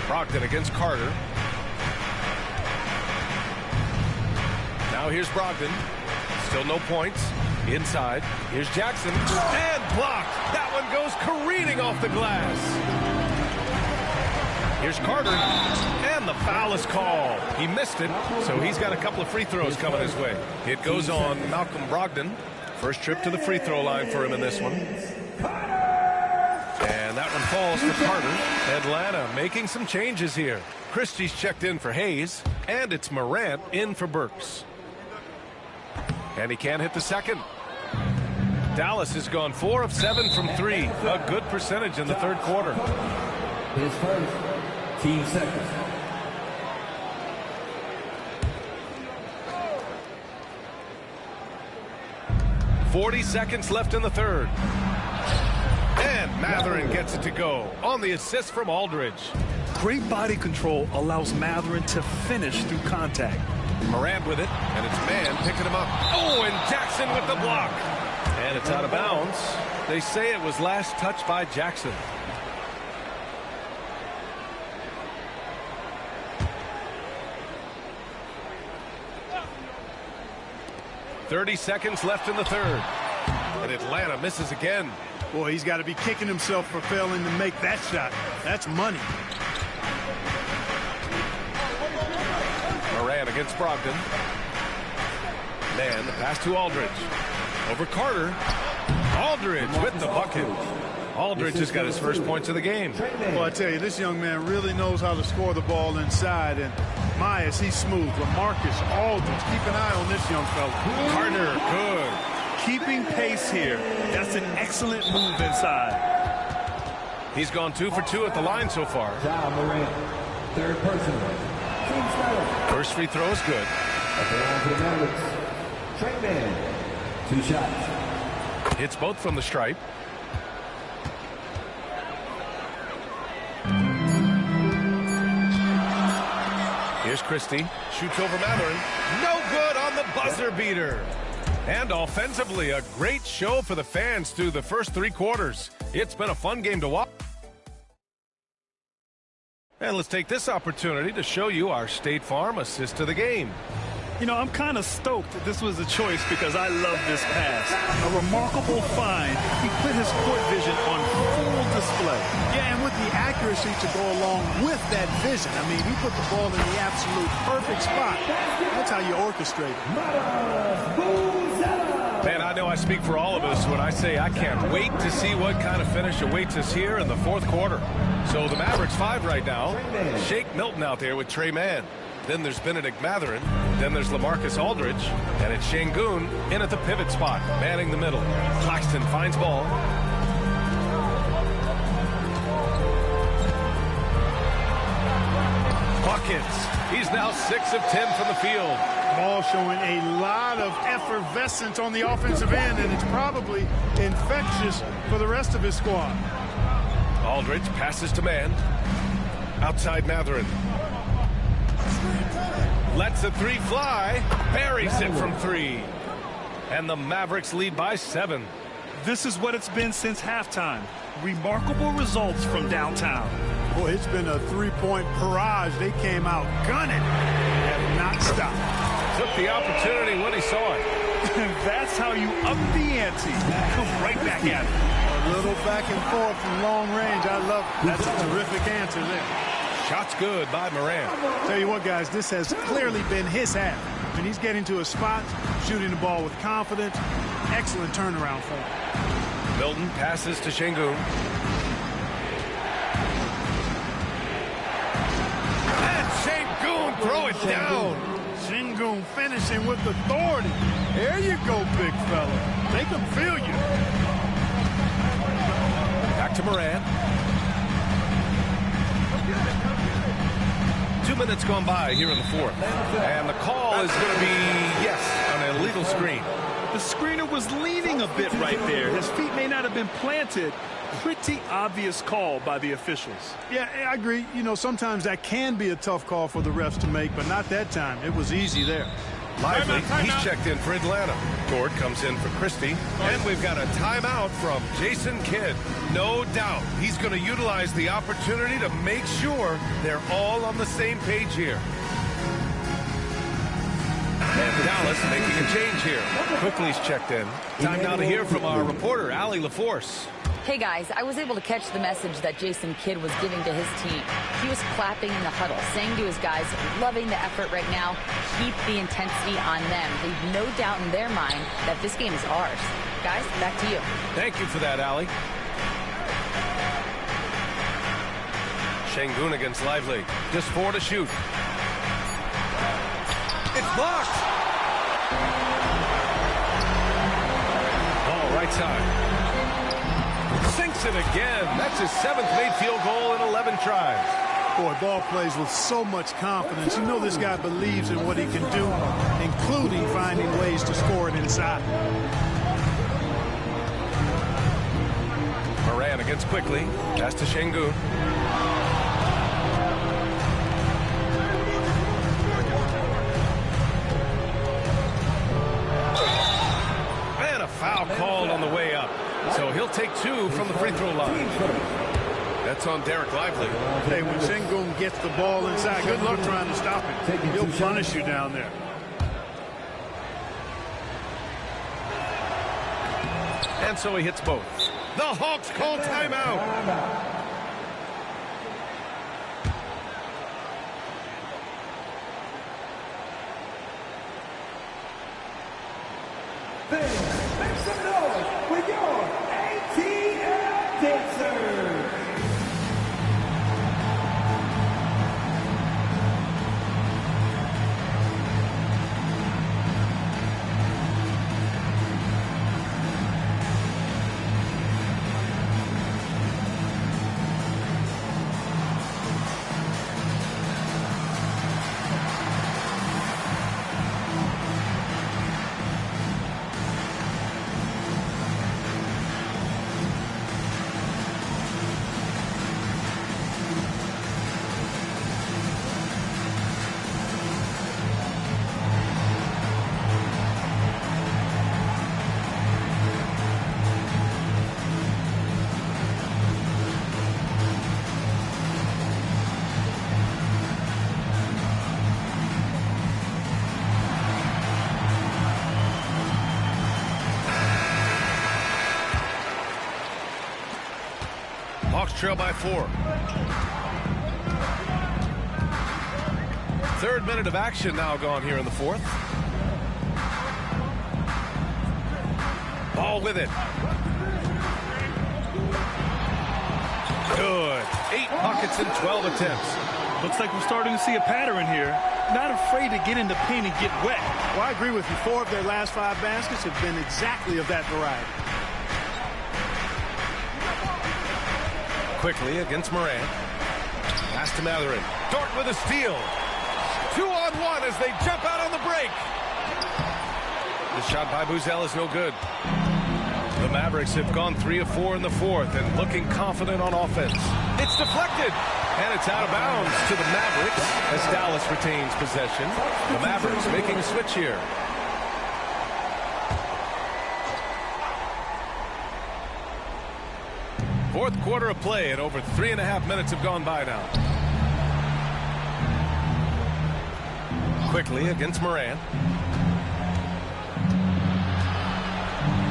[SPEAKER 13] Brogdon against Carter. Now here's Brogdon. Still no points. Inside. Here's Jackson. And blocked. That one goes careening off the glass. Here's Carter. And the foul is called. He missed it, so he's got a couple of free throws coming his way. It goes on Malcolm Brogdon. First trip to the free throw line for him in this one. And that one falls for Carter. Atlanta making some changes here. Christie's checked in for Hayes. And it's Morant in for Burks. And he can't hit the second. Dallas has gone 4 of 7 from 3. A good percentage in the third quarter.
[SPEAKER 1] His first, team second.
[SPEAKER 13] .40 seconds left in the third. And Mathurin gets it to go on the assist from Aldridge.
[SPEAKER 16] Great body control allows Mathurin to finish through contact.
[SPEAKER 13] Morant with it, and it's Man picking him up. Oh, and Jackson with the block. And it's out of bounds. They say it was last touched by Jackson. 30 seconds left in the third. And Atlanta misses again.
[SPEAKER 14] Boy, he's got to be kicking himself for failing to make that shot. That's money.
[SPEAKER 13] Moran against Brogdon. Man, the pass to Aldridge. Over Carter. Aldridge with the bucket. Aldridge has got his first points of the game.
[SPEAKER 14] Well, I tell you, this young man really knows how to score the ball inside. And Myers, he's smooth. LaMarcus Aldridge, keep an eye on this young fella.
[SPEAKER 13] Carter, good.
[SPEAKER 16] Keeping pace here. That's an excellent move inside.
[SPEAKER 13] He's gone 2 for 2 at the line so far.
[SPEAKER 1] Third personal.
[SPEAKER 13] First free throw is good.
[SPEAKER 1] Trey Man, 2 shots.
[SPEAKER 13] Hits both from the stripe. Here's Christie. Shoots over Mathurin. No good on the buzzer beater. And offensively, a great show for the fans through the first 3 quarters. It's been a fun game to watch. And let's take this opportunity to show you our State Farm assist to the game.
[SPEAKER 16] You know, I'm kind of stoked that this was a choice because I love this pass. A remarkable find. He put his court vision on full display.
[SPEAKER 14] Yeah, and with the accuracy to go along with that vision. I mean, he put the ball in the absolute perfect spot. That's how you orchestrate it.
[SPEAKER 13] Man, I know I speak for all of us when I say I can't wait to see what kind of finish awaits us here in the fourth quarter. So the Mavericks 5 right now. Shake Milton out there with Trey Mann. Then there's Benedict Mathurin. Then there's LaMarcus Aldridge. And it's Şengün in at the pivot spot, manning the middle. Claxton finds ball. Buckets. He's now 6 of 10 from the field.
[SPEAKER 14] Ball showing a lot of effervescence on the offensive end, and it's probably infectious for the rest of his squad.
[SPEAKER 13] Aldridge passes to Mann. Outside Mathurin. Lets the 3 fly. Buries it from 3. And the Mavericks lead by 7.
[SPEAKER 16] This is what it's been since halftime. Remarkable results from downtown.
[SPEAKER 14] Boy, it's been a 3-point barrage. They came out gunning and have not stopped.
[SPEAKER 13] Took the opportunity when he saw it.
[SPEAKER 16] That's how you up the ante. Come right back at it.
[SPEAKER 14] A little back and forth from long range. I love it. That's a terrific answer there.
[SPEAKER 13] Shot's good by Moran.
[SPEAKER 14] Tell you what, guys, this has clearly been his half. When he's getting to a spot, shooting the ball with confidence, excellent turnaround for him.
[SPEAKER 13] Milton passes to Şengün. And Şengün throw it down.
[SPEAKER 14] Şengün finishing with authority. There you go, big fella. Make him feel you.
[SPEAKER 13] Back to Moran. 2 minutes gone by here in the fourth. And the call is going to be, yes, an illegal screen.
[SPEAKER 16] The screener was leaning a bit right there. His feet may not have been planted. Pretty obvious call by the officials.
[SPEAKER 14] Yeah, I agree. You know, sometimes that can be a tough call for the refs to make, but not that time. It was easy there.
[SPEAKER 13] Lively, he's checked in for Atlanta. Gord comes in for Christie. And we've got a timeout from Jason Kidd. No doubt he's going to utilize the opportunity to make sure they're all on the same page here. And Dallas making a change here. Quickly's checked in. Time now to hear from our reporter, Allie LaForce.
[SPEAKER 15] Hey guys, I was able to catch the message that Jason Kidd was giving to his team. He was clapping in the huddle, saying to his guys, loving the effort right now, keep the intensity on them. Leave no doubt in their mind that this game is ours. Guys, back to you.
[SPEAKER 13] Thank you for that, Allie. Şengün against Lively. Just 4 to shoot. It's blocked. Ball right side. Sinks it again. That's his 7th made field goal in 11 tries.
[SPEAKER 14] Boy, ball plays with so much confidence. You know this guy believes in what he can do, including finding ways to score it inside.
[SPEAKER 13] Moran against Quickly. Pass to Şengün. And a foul called on the way up. So he'll take 2 from the free throw line. That's on Derek Lively.
[SPEAKER 14] Hey, when Şengün gets the ball inside, good luck trying to stop him. He'll punish you down there.
[SPEAKER 13] And so he hits both. The Hawks call timeout.
[SPEAKER 1] Make some noise with your ATL dancers.
[SPEAKER 13] Hawks trail by 4. Third minute of action now gone here in the fourth. Ball with it. Good. 8 buckets in 12 attempts.
[SPEAKER 16] Looks like we're starting to see a pattern here. Not afraid to get in the paint and get wet.
[SPEAKER 14] Well, I agree with you. 4 of their last 5 baskets have been exactly of that variety.
[SPEAKER 13] Quickly against Moran. Pass to Matherin. Dort with a steal. 2-on-1 as they jump out on the break. The shot by Buzel is no good. The Mavericks have gone 3 of 4 in the fourth and looking confident on offense. It's deflected. And it's out of bounds to the Mavericks as Dallas retains possession. The Mavericks making a switch here. Fourth quarter of play and over 3.5 minutes have gone by now. Quickly against Moran.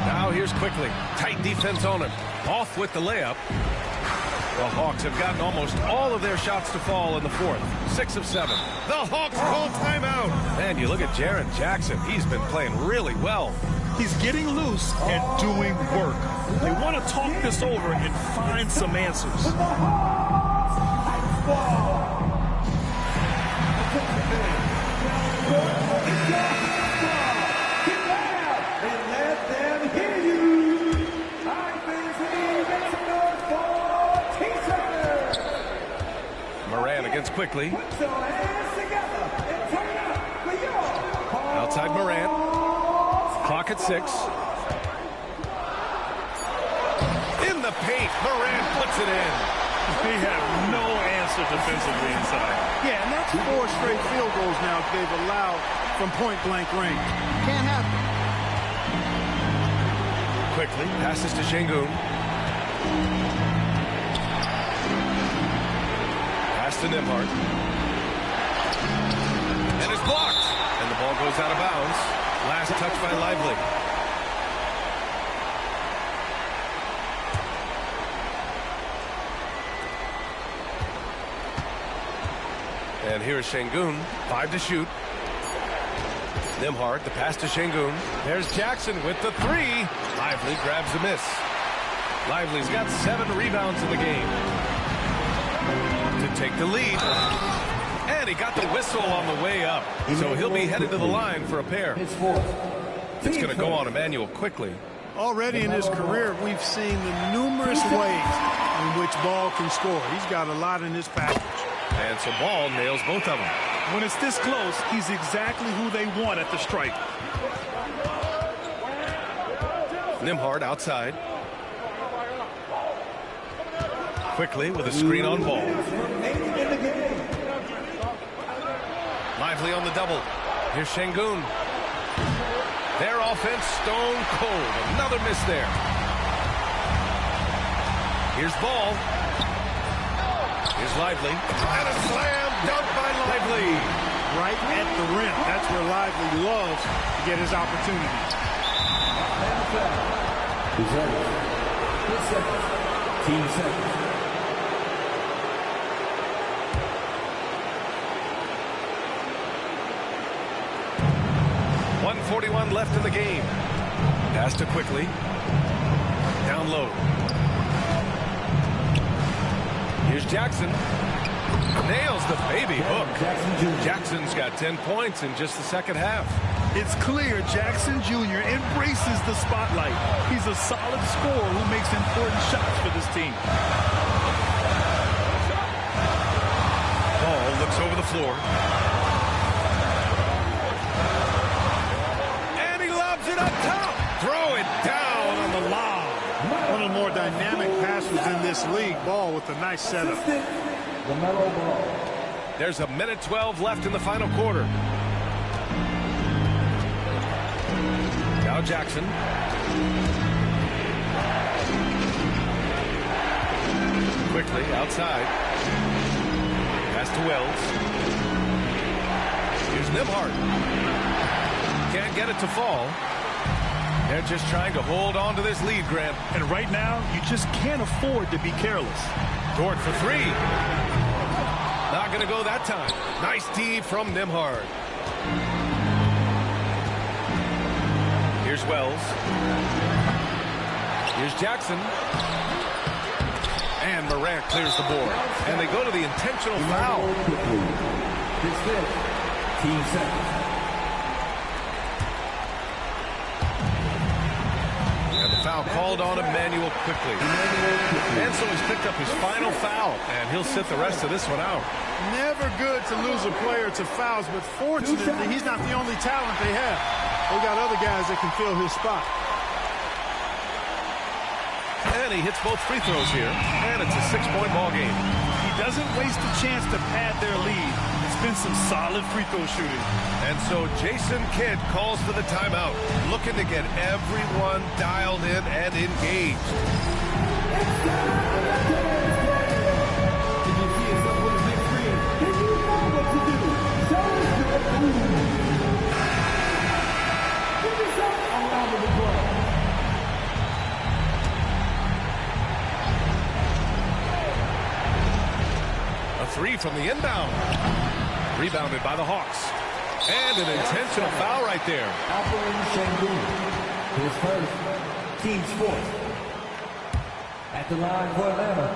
[SPEAKER 13] Now here's Quickly. Tight defense on him. Off with the layup. The Hawks have gotten almost all of their shots to fall in the fourth. 6 of 7. The Hawks call timeout. And you look at Jaren Jackson. He's been playing really well.
[SPEAKER 16] He's getting loose and doing work. They want to talk this over and find some answers.
[SPEAKER 13] Moran against Quickly. Outside Moran. Clock at 6. In the paint, Moran puts it in.
[SPEAKER 16] They have no answer defensively inside.
[SPEAKER 14] Yeah, and that's 4 straight field goals now they've allowed from point-blank range. Can't happen.
[SPEAKER 13] Quickly passes to Şengün. Pass to Nembhard. And it's blocked. And the ball goes out of bounds. Last touch by Lively. And here is Şengün. 5 to shoot. Nembhard, the pass to Şengün. There's Jackson with the 3. Lively grabs the miss. Lively's got 7 rebounds in the game to take the lead. And he got the whistle on the way up. So he'll be headed to the line for a pair. It's going to go on Emmanuel Quickly.
[SPEAKER 14] Already in his career, we've seen the numerous ways in which Ball can score. He's got a lot in his package.
[SPEAKER 13] And so Ball nails both of them.
[SPEAKER 16] When it's this close, he's exactly who they want at the stripe.
[SPEAKER 13] Nembhard outside. Quickly with a screen on Ball. Lively on the double. Here's Şengün. Their offense stone cold. Another miss there. Here's Ball. Here's Lively. And a slam dunk by Lively.
[SPEAKER 14] Right at the rim. That's where Lively loves to get his opportunity.
[SPEAKER 1] Buzelis. 10 seconds. Team seconds.
[SPEAKER 13] .41 left in the game. Pass to quickly. Down low. Here's Jackson. Nails the baby hook. Jackson's got 10 points in just the second half.
[SPEAKER 14] It's clear Jackson Jr. embraces the spotlight. He's a solid scorer who makes important shots for this team.
[SPEAKER 13] Ball looks over the floor. And he lobs it up top. Throw it down on the lob.
[SPEAKER 14] One of the more dynamic passers in this league. Ball with a nice setup.
[SPEAKER 1] LaMelo ball.
[SPEAKER 13] There's a minute 12 left in the final quarter. Now Jackson. Quickly outside. Pass to Wells. Here's Nembhard. Can't get it to fall. They're just trying to hold on to this lead, Grant.
[SPEAKER 14] And right now, you just can't afford to be careless.
[SPEAKER 13] Dort for three. Not going to go that time. Nice D from Nembhard. Here's Wells. Here's Jackson. And Morant clears the board. And they go to the intentional foul.
[SPEAKER 1] His fifth. Team seconds.
[SPEAKER 13] And the foul called on Emmanuel quickly. And so he's picked up his final foul. And he'll sit the rest of this one out.
[SPEAKER 14] Never good to lose a player to fouls, but fortunately, he's not the only talent they have. They got other guys that can fill his spot.
[SPEAKER 13] And he hits both free throws here. And it's a 6-point ball game.
[SPEAKER 14] He doesn't waste a chance to pad their lead. It's been some solid free throw shooting.
[SPEAKER 13] And so Jason Kidd calls for the timeout, looking to get everyone dialed in and engaged. A three from the inbound. Rebounded by the Hawks. And an intentional foul right there.
[SPEAKER 1] His first, team's fourth. At the line for Atlanta,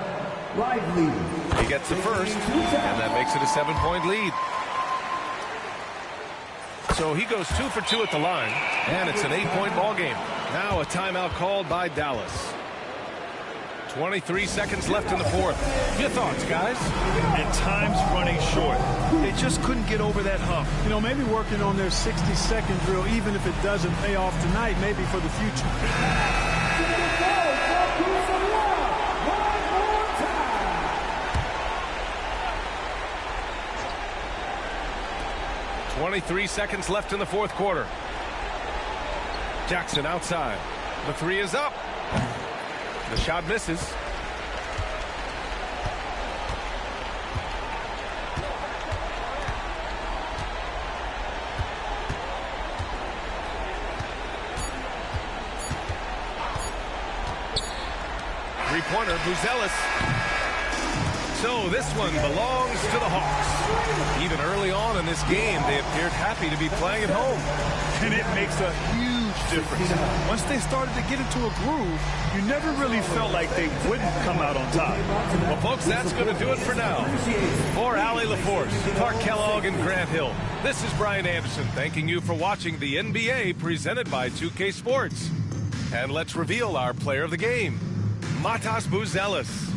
[SPEAKER 1] live lead.
[SPEAKER 13] He gets the first, and that makes it a 7-point lead. So he goes 2 for 2 at the line, and it's an 8-point ball game. Now a timeout called by Dallas. 23 seconds left in the fourth. Your thoughts, guys?
[SPEAKER 14] And time's running short. They just couldn't get over that hump. You know, maybe working on their 60-second drill, even if it doesn't pay off tonight, maybe for the future.
[SPEAKER 13] 23 seconds left in the fourth quarter. Jackson outside. The three is up. The shot misses. Three-pointer, Buzelis. So this one belongs to the Hawks. Even early on in this game, they appeared happy to be playing at home.
[SPEAKER 14] And it makes a huge difference. Once they started to get into a groove, you never really felt like they wouldn't come out on top.
[SPEAKER 13] Well, folks, that's going to do it for now. For Allie LaForce, Clark Kellogg, and Grant Hill, this is Brian Anderson thanking you for watching the NBA presented by 2K Sports. And let's reveal our player of the game, Matas Buzelis.